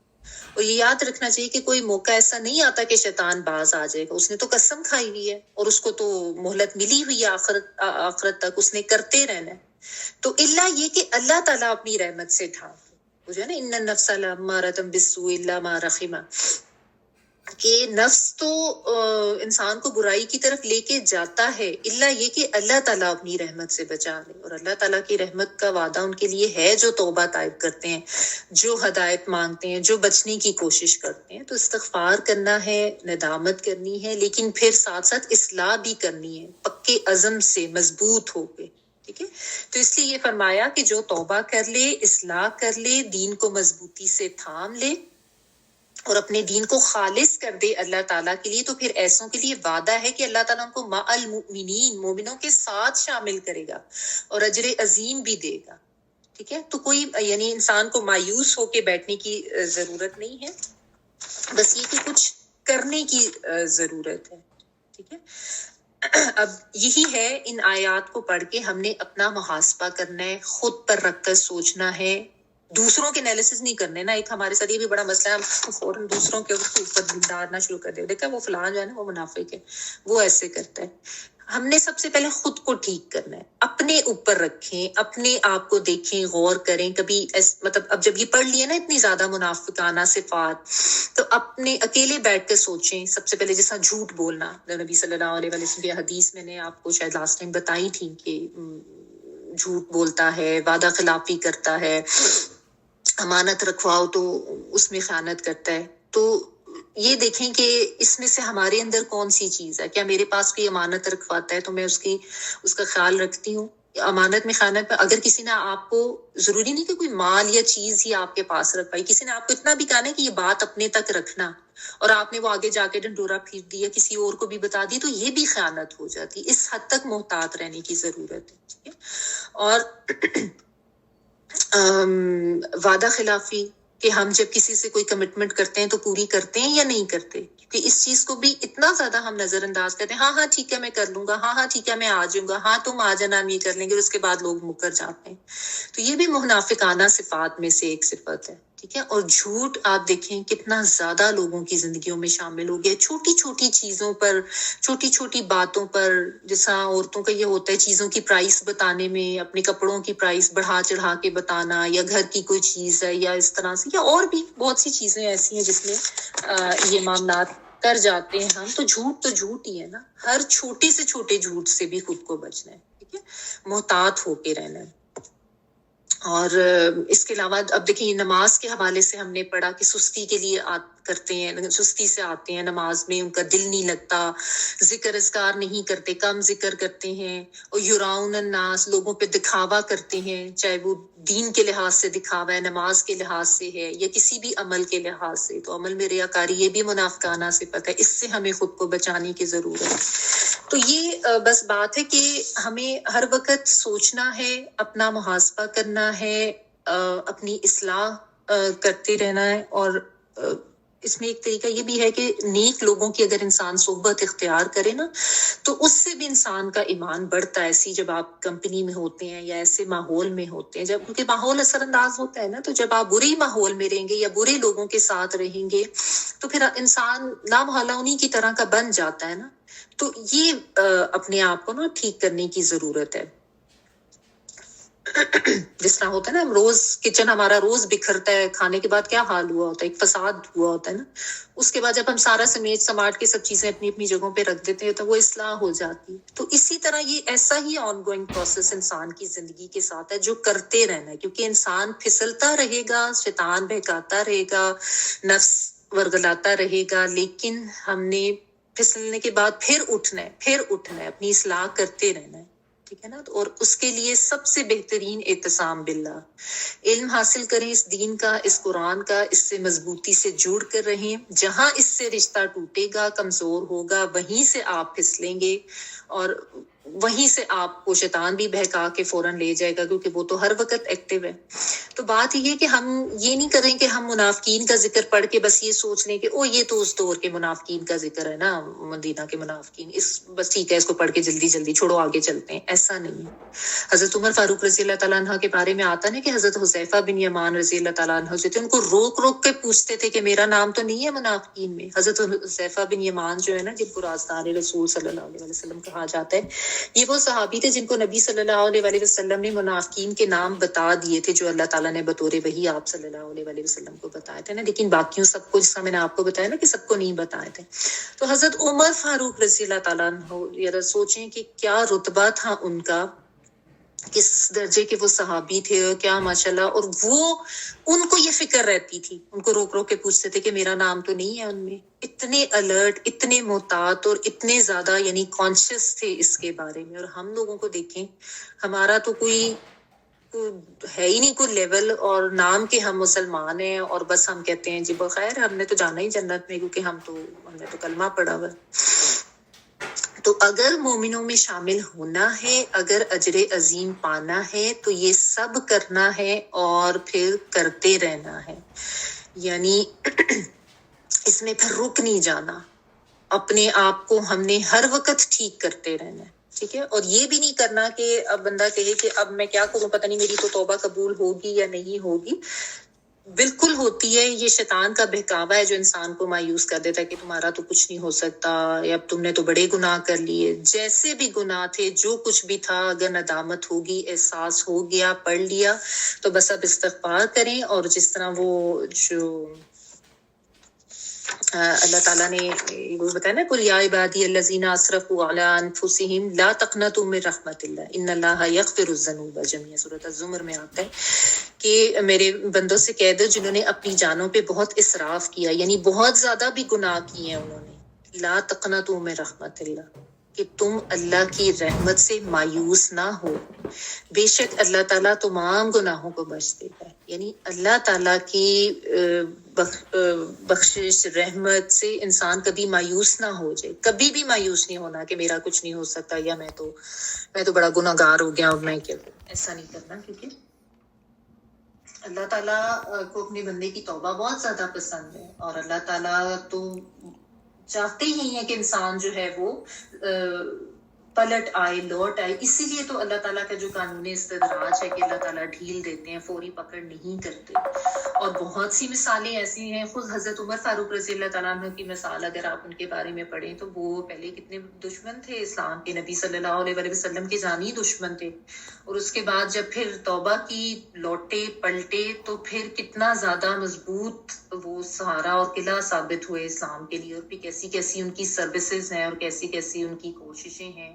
اور یہ یاد رکھنا چاہیے کہ کوئی موقع ایسا نہیں آتا کہ شیطان باز آ جائے گا. اس نے تو قسم کھائی ہوئی ہے اور اس کو تو مہلت ملی ہوئی ہے آخرت تک، اس نے کرتے رہنا ہے. تو الا یہ کہ اللہ تعالیٰ اپنی رحمت سے ڈھانپ جو ہے نا، ان النفس لامارۃ بالسوء الا ما رحم، کہ نفس تو انسان کو برائی کی طرف لے کے جاتا ہے، الا یہ کہ اللہ تعالیٰ اپنی رحمت سے بچا لے. اور اللہ تعالیٰ کی رحمت کا وعدہ ان کے لیے ہے جو توبہ طائب کرتے ہیں، جو ہدایت مانگتے ہیں، جو بچنے کی کوشش کرتے ہیں. تو استغفار کرنا ہے، ندامت کرنی ہے، لیکن پھر ساتھ ساتھ اصلاح بھی کرنی ہے، پکے عزم سے، مضبوط ہو کے. ٹھیک ہے. تو اس لیے یہ فرمایا کہ جو توبہ کر لے، اصلاح کر لے، دین کو مضبوطی سے تھام لے اور اپنے دین کو خالص کر دے اللہ تعالیٰ کے لیے، تو پھر ایسوں کے لیے وعدہ ہے کہ اللہ تعالیٰ ان کو مع المؤمنین، مومنوں کے ساتھ شامل کرے گا اور اجر عظیم بھی دے گا. ٹھیک ہے. تو کوئی یعنی انسان کو مایوس ہو کے بیٹھنے کی ضرورت نہیں ہے، بس یہ کہ کچھ کرنے کی ضرورت ہے. ٹھیک ہے. اب یہی ہے، ان آیات کو پڑھ کے ہم نے اپنا محاسبہ کرنا ہے، خود پر رکھ کر سوچنا ہے، دوسروں کے انالیسس نہیں کرنے نا. ایک ہمارے ساتھ یہ بھی بڑا مسئلہ ہے، ہم فوراً دوسروں کے اوپر ڈالنا شروع کر دیں. دیکھا وہ فلان جو ہے نا وہ منافق ہے، وہ ایسے کرتا ہے. ہم نے سب سے پہلے خود کو ٹھیک کرنا ہے، اپنے اوپر رکھیں، اپنے آپ کو دیکھیں، غور کریں. کبھی مطلب اب جب یہ پڑھ لیے نا اتنی زیادہ منافقانہ صفات، تو اپنے اکیلے بیٹھ کے سوچیں. سب سے پہلے جیسا جھوٹ بولنا، نبی صلی اللہ علیہ وسلم کی حدیث میں نے آپ کو شاید لاسٹ ٹائم بتائی تھی کہ جھوٹ بولتا ہے، وعدہ خلافی کرتا ہے، امانت رکھواؤ تو اس میں خیانت کرتا ہے. تو یہ دیکھیں کہ اس میں سے ہمارے اندر کون سی چیز ہے. کیا میرے پاس کوئی امانت رکھواتا ہے تو میں اس کا خیال رکھتی ہوں؟ امانت میں خیانت میں اگر کسی نے آپ کو، ضروری نہیں کہ کوئی مال یا چیز ہی آپ کے پاس رکھ پائی، کسی نے آپ کو اتنا بھی کہا نا کہ یہ بات اپنے تک رکھنا، اور آپ نے وہ آگے جا کے ڈنڈورا پھیر دیا، کسی اور کو بھی بتا دی، تو یہ بھی خیانت ہو جاتی. اس حد تک محتاط رہنے کی ضرورت ہے. ٹھیک ہے. اور وعدہ خلافی، کہ ہم جب کسی سے کوئی کمٹمنٹ کرتے ہیں تو پوری کرتے ہیں یا نہیں کرتے، کیونکہ اس چیز کو بھی اتنا زیادہ ہم نظر انداز کرتے ہیں. ہاں ٹھیک ہے میں کر لوں گا، ہاں ٹھیک ہے میں آ جاؤں گا، ہاں تم آ جانا ہم یہ کر لیں گے، اور اس کے بعد لوگ مکر جاتے ہیں. تو یہ بھی منافقانہ صفات میں سے ایک صفت ہے. ٹھیک ہے. اور جھوٹ آپ دیکھیں کتنا زیادہ لوگوں کی زندگیوں میں شامل ہو گیا، چھوٹی چھوٹی چیزوں پر، چھوٹی چھوٹی باتوں پر. جیسا عورتوں کا یہ ہوتا ہے چیزوں کی پرائس بتانے میں، اپنے کپڑوں کی پرائس بڑھا چڑھا کے بتانا، یا گھر کی کوئی چیز ہے یا اس طرح سے، یا اور بھی بہت سی چیزیں ایسی ہیں جس میں یہ معاملات کر جاتے ہیں ہم. تو جھوٹ ہی ہے نا. ہر چھوٹے سے چھوٹے جھوٹ سے بھی خود کو بچنا ہے. ٹھیک ہے. محتاط ہو کے رہنا ہے. اور اس کے علاوہ اب دیکھیں نماز کے حوالے سے ہم نے پڑھا کہ سستی کے لیے کرتے ہیں، سستی سے آتے ہیں نماز میں، ان کا دل نہیں لگتا، ذکر اذکار نہیں کرتے، کم ذکر کرتے ہیں. اور یراؤن الناس، لوگوں پہ دکھاوا کرتے ہیں، چاہے وہ دین کے لحاظ سے دکھاوا ہے، نماز کے لحاظ سے ہے، یا کسی بھی عمل کے لحاظ سے. تو عمل میں ریاکاری یہ بھی منافقانہ صفت ہے. اس سے ہمیں خود کو بچانے کی ضرورت ہے. تو یہ بس بات ہے کہ ہمیں ہر وقت سوچنا ہے، اپنا محاسبہ کرنا ہے، اپنی اصلاح کرتے رہنا ہے. اور اس میں ایک طریقہ یہ بھی ہے کہ نیک لوگوں کی اگر انسان صحبت اختیار کرے نا، تو اس سے بھی انسان کا ایمان بڑھتا ہے. ایسی جب آپ کمپنی میں ہوتے ہیں یا ایسے ماحول میں ہوتے ہیں، جب کیونکہ ماحول اثر انداز ہوتا ہے نا، تو جب آپ برے ماحول میں رہیں گے یا برے لوگوں کے ساتھ رہیں گے تو پھر انسان لا محالہ انہی کی طرح کا بن جاتا ہے نا. تو یہ اپنے آپ کو نا ٹھیک کرنے کی ضرورت ہے. جس طرح ہوتا ہے نا، ہم روز کچن ہمارا روز بکھرتا ہے، کھانے کے بعد کیا حال ہوا ہوتا ہے، ایک فساد ہوا ہوتا ہے نا. اس کے بعد جب ہم سارا سمیٹ سماٹ کے سب چیزیں اپنی اپنی جگہوں پہ رکھ دیتے ہیں تو وہ اصلاح ہو جاتی ہے. تو اسی طرح یہ ایسا ہی آن گوئنگ پروسیس انسان کی زندگی کے ساتھ ہے، جو کرتے رہنا ہے. کیونکہ انسان پھسلتا رہے گا، شیطان بہکاتا رہے گا، نفس ورگلاتا رہے گا، لیکن ہم نے پھسلنے کے بعد پھر اٹھنا ہے، اپنی اصلاح کرتے رہنا ہے. ٹھیک ہے نا. اور اس کے لیے سب سے بہترین اعتصام باللہ، علم حاصل کریں اس دین کا، اس قرآن کا، اس سے مضبوطی سے جڑ کر رہیں. جہاں اس سے رشتہ ٹوٹے گا، کمزور ہوگا، وہیں سے آپ پھسلیں گے، اور وہیں سے آپ کو شیطان بھی بہکا کے فوراً لے جائے گا، کیونکہ وہ تو ہر وقت ایکٹیو ہے. تو بات یہ کہ ہم یہ نہیں کریں کہ ہم منافقین کا ذکر پڑھ کے بس یہ سوچ لیں کہ او یہ تو اس دور کے منافقین کا ذکر ہے نا، مدینہ کے منافقین، بس ٹھیک ہے اس کو پڑھ کے جلدی چھوڑو آگے چلتے ہیں. ایسا نہیں ہے. حضرت عمر فاروق رضی اللہ تعالیٰ عنہ کے بارے میں آتا نا کہ حضرت حذیفہ بن یمان رضی اللہ تعالیٰ عنہ جو تھے، ان کو روک کے پوچھتے تھے کہ میرا نام تو نہیں ہے منافقین میں. حضرت حذیفہ بن یمان جو ہے نا، جن کو رازدار رسول صلی اللہ علیہ وسلم کہا جاتا ہے، یہ وہ صحابی تھے جن کو نبی صلی اللہ علیہ وسلم نے منافقین کے نام بتا دیے تھے، جو اللہ تعالیٰ نے بطور وحی آپ صلی اللہ علیہ وسلم کو بتائے تھے نا. لیکن باقیوں سب کو، جس کا میں نے آپ کو بتایا نا کہ سب کو نہیں بتائے تھے. تو حضرت عمر فاروق رضی اللہ تعالیٰ عنہ، ذرا سوچیں کہ کیا رتبہ تھا ان کا، کس درجے کے وہ صحابی تھے، کیا ماشاءاللہ. اور وہ ان کو یہ فکر رہتی تھی، ان کو روک کے پوچھتے تھے کہ میرا نام تو نہیں ہے ان میں. اتنے الرٹ، اتنے محتاط، اور اتنے زیادہ یعنی کانشیس تھے اس کے بارے میں. اور ہم لوگوں کو دیکھیں، ہمارا تو کوئی ہے ہی نہیں کوئی لیول، اور نام کے ہم مسلمان ہیں، اور بس ہم کہتے ہیں جی بخیر ہم نے تو جانا ہی جنت میں، کیونکہ ہم نے تو کلمہ پڑھا ہوا. تو اگر مومنوں میں شامل ہونا ہے، اگر اجر عظیم پانا ہے، تو یہ سب کرنا ہے اور پھر کرتے رہنا ہے. یعنی اس میں پھر رک نہیں جانا. اپنے آپ کو ہم نے ہر وقت ٹھیک کرتے رہنا ہے. ٹھیک ہے. اور یہ بھی نہیں کرنا کہ اب بندہ کہے کہ اب میں کیا کروں، پتہ نہیں میری تو توبہ قبول ہوگی یا نہیں ہوگی. بالکل ہوتی ہے. یہ شیطان کا بہکاوا ہے جو انسان کو مایوس کر دیتا ہے کہ تمہارا تو کچھ نہیں ہو سکتا، یا اب تم نے تو بڑے گناہ کر لیے. جیسے بھی گناہ تھے، جو کچھ بھی تھا، اگر ندامت ہوگی، احساس ہو گیا، پڑھ لیا، تو بس اب استغفار کریں. اور جس طرح وہ جو اللہ تعالیٰ نے وہ بتایا نا، قل یا عبادی الذین اسرفوا علی انفسہم لا تقنطوا من رحمت اللہ ان اللہ یغفر الذنوب جميعا. سورۃ الزمر میں آتا ہے کہ میرے بندوں سے کہہ دو جنہوں نے اپنی جانوں پہ بہت اسراف کیا، یعنی بہت زیادہ بھی گناہ کیے ہیں انہوں نے، لا تقنطوا من رحمت اللہ، کہ تم اللہ کی رحمت سے مایوس نہ ہو، بے شک اللہ تعالیٰ تمام گناہوں کو بخش دیتا ہے. یعنی اللہ تعالیٰ کی بخشش رحمت سے انسان کبھی مایوس نہ ہو جائے. کبھی بھی مایوس نہیں ہونا کہ میرا کچھ نہیں ہو سکتا، یا میں تو بڑا گناہگار ہو گیا، اب میں کیا کروں. ایسا نہیں کرنا، کیونکہ اللہ تعالیٰ کو اپنے بندے کی توبہ بہت زیادہ پسند ہے، اور اللہ تعالیٰ تو چاہتے ہی ہیں کہ انسان جو ہے وہ پلٹ آئے، لوٹ آئے. اسی لیے تو اللہ تعالیٰ کا جو قانون استدراج ہے کہ اللہ تعالیٰ ڈھیل دیتے ہیں، فوری پکڑ نہیں کرتے. اور بہت سی مثالیں ایسی ہیں. خود حضرت عمر فاروق رضی اللہ تعالیٰ عنہ کی مثال اگر آپ ان کے بارے میں پڑھیں تو وہ پہلے کتنے دشمن تھے اسلام کے، نبی صلی اللہ علیہ وسلم کے جانی دشمن تھے، اور اس کے بعد جب پھر توبہ کی، لوٹے پلٹے، تو پھر کتنا زیادہ مضبوط وہ سہارا اور قلعہ ثابت ہوئے اسلام کے لیے. اور پھر کیسی کیسی ان کی سروسز ہیں اور کیسی کیسی ان کی کوششیں ہیں،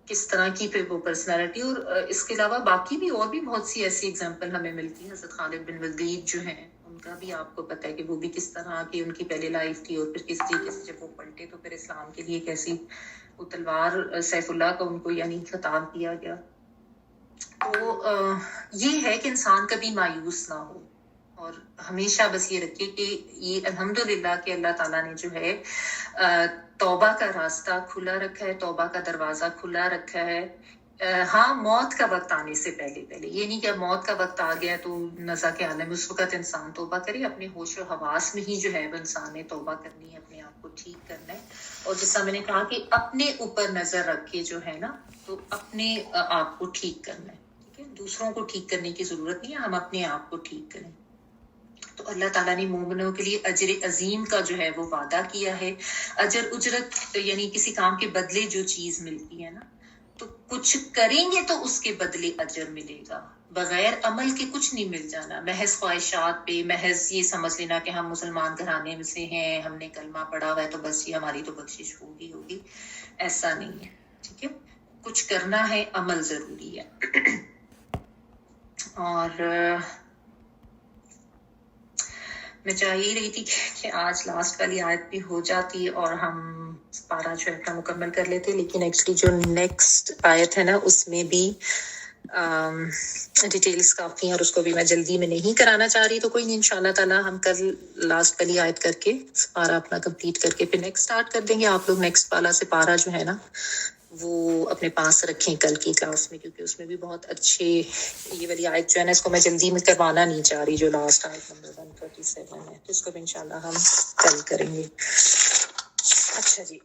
کس طرح کی پھر وہ پرسنالٹی. اور اس کے علاوہ باقی بھی اور بھی بہت سی ایسی اگزامپل ہمیں ملتی ہیں. حضرت خالد بن ولید جو ہیں، ان کا بھی آپ کو پتہ ہے کہ وہ بھی کس طرح کی ان کی پہلے لائف تھی، اور پھر کس طریقے سے جب وہ پلٹے تو پھر اسلام کے لیے کیسی وہ تلوار سیف اللہ کا ان کو یعنی خطاب کیا گیا. تو یہ ہے کہ انسان کبھی مایوس نہ ہو، اور ہمیشہ بس یہ رکھے کہ یہ الحمدللہ کہ اللہ تعالیٰ نے جو ہے توبہ کا راستہ کھلا رکھا ہے، توبہ کا دروازہ کھلا رکھا ہے. ہاں، موت کا وقت آنے سے پہلے یہ نہیں کہ اب موت کا وقت آ گیا تو نزا کے عالم اس وقت انسان توبہ کرے. اپنے ہوش و حواس میں ہی جو ہے وہ انسان نے توبہ کرنی ہے، اپنے آپ کو ٹھیک کرنا ہے. اور جیسا میں نے کہا کہ اپنے اوپر نظر رکھ کے جو ہے نا، تو اپنے آپ کو ٹھیک کرنا ہے. ٹھیک ہے، دوسروں کو ٹھیک کرنے کی ضرورت نہیں ہے، ہم اپنے آپ کو ٹھیک کریں. تو اللہ تعالیٰ نے مومنوں کے لیے اجر عظیم کا جو ہے وہ وعدہ کیا ہے. اجر اجرت یعنی کسی کام کے بدلے جو چیز ملتی ہے نا، تو کچھ کریں گے تو اس کے بدلے اجر ملے گا. بغیر عمل کے کچھ نہیں مل جانا. محض خواہشات پہ، محض یہ سمجھ لینا کہ ہم مسلمان گھرانے میں سے ہیں، ہم نے کلمہ پڑھا ہوا ہے تو بس یہ ہماری تو بخشش ہوگی، ایسا نہیں ہے. ٹھیک ہے، کچھ کرنا ہے، عمل ضروری ہے. اور میں چاہ ہی رہی تھی کہ آج لاسٹ والی آیت بھی ہو جاتی اور ہم پارہ جو ہے مکمل کر لیتے، لیکن ایکچولی جو نیکسٹ آیت ہے نا اس میں بھی ڈیٹیلز کافی ہیں، اور اس کو بھی میں جلدی میں نہیں کرانا چاہ رہی. تو کوئی نہیں، انشاءاللہ تعالیٰ ہم کل لاسٹ والی آیت کر کے پارہ اپنا کمپلیٹ کر کے پھر نیکسٹ اسٹارٹ کر دیں گے. آپ لوگ نیکسٹ والا سے پارہ جو ہے نا وہ اپنے پاس رکھیں کل کی کلاس میں، کیونکہ اس میں بھی بہت اچھے یہ والی آیت جو ہے نا، اس کو میں جلدی میں کروانا نہیں چاہ رہی، جو لاسٹ آیت نمبر 137 ہے، اس کو بھی انشاءاللہ ہم کل کریں گے. اچھا جی.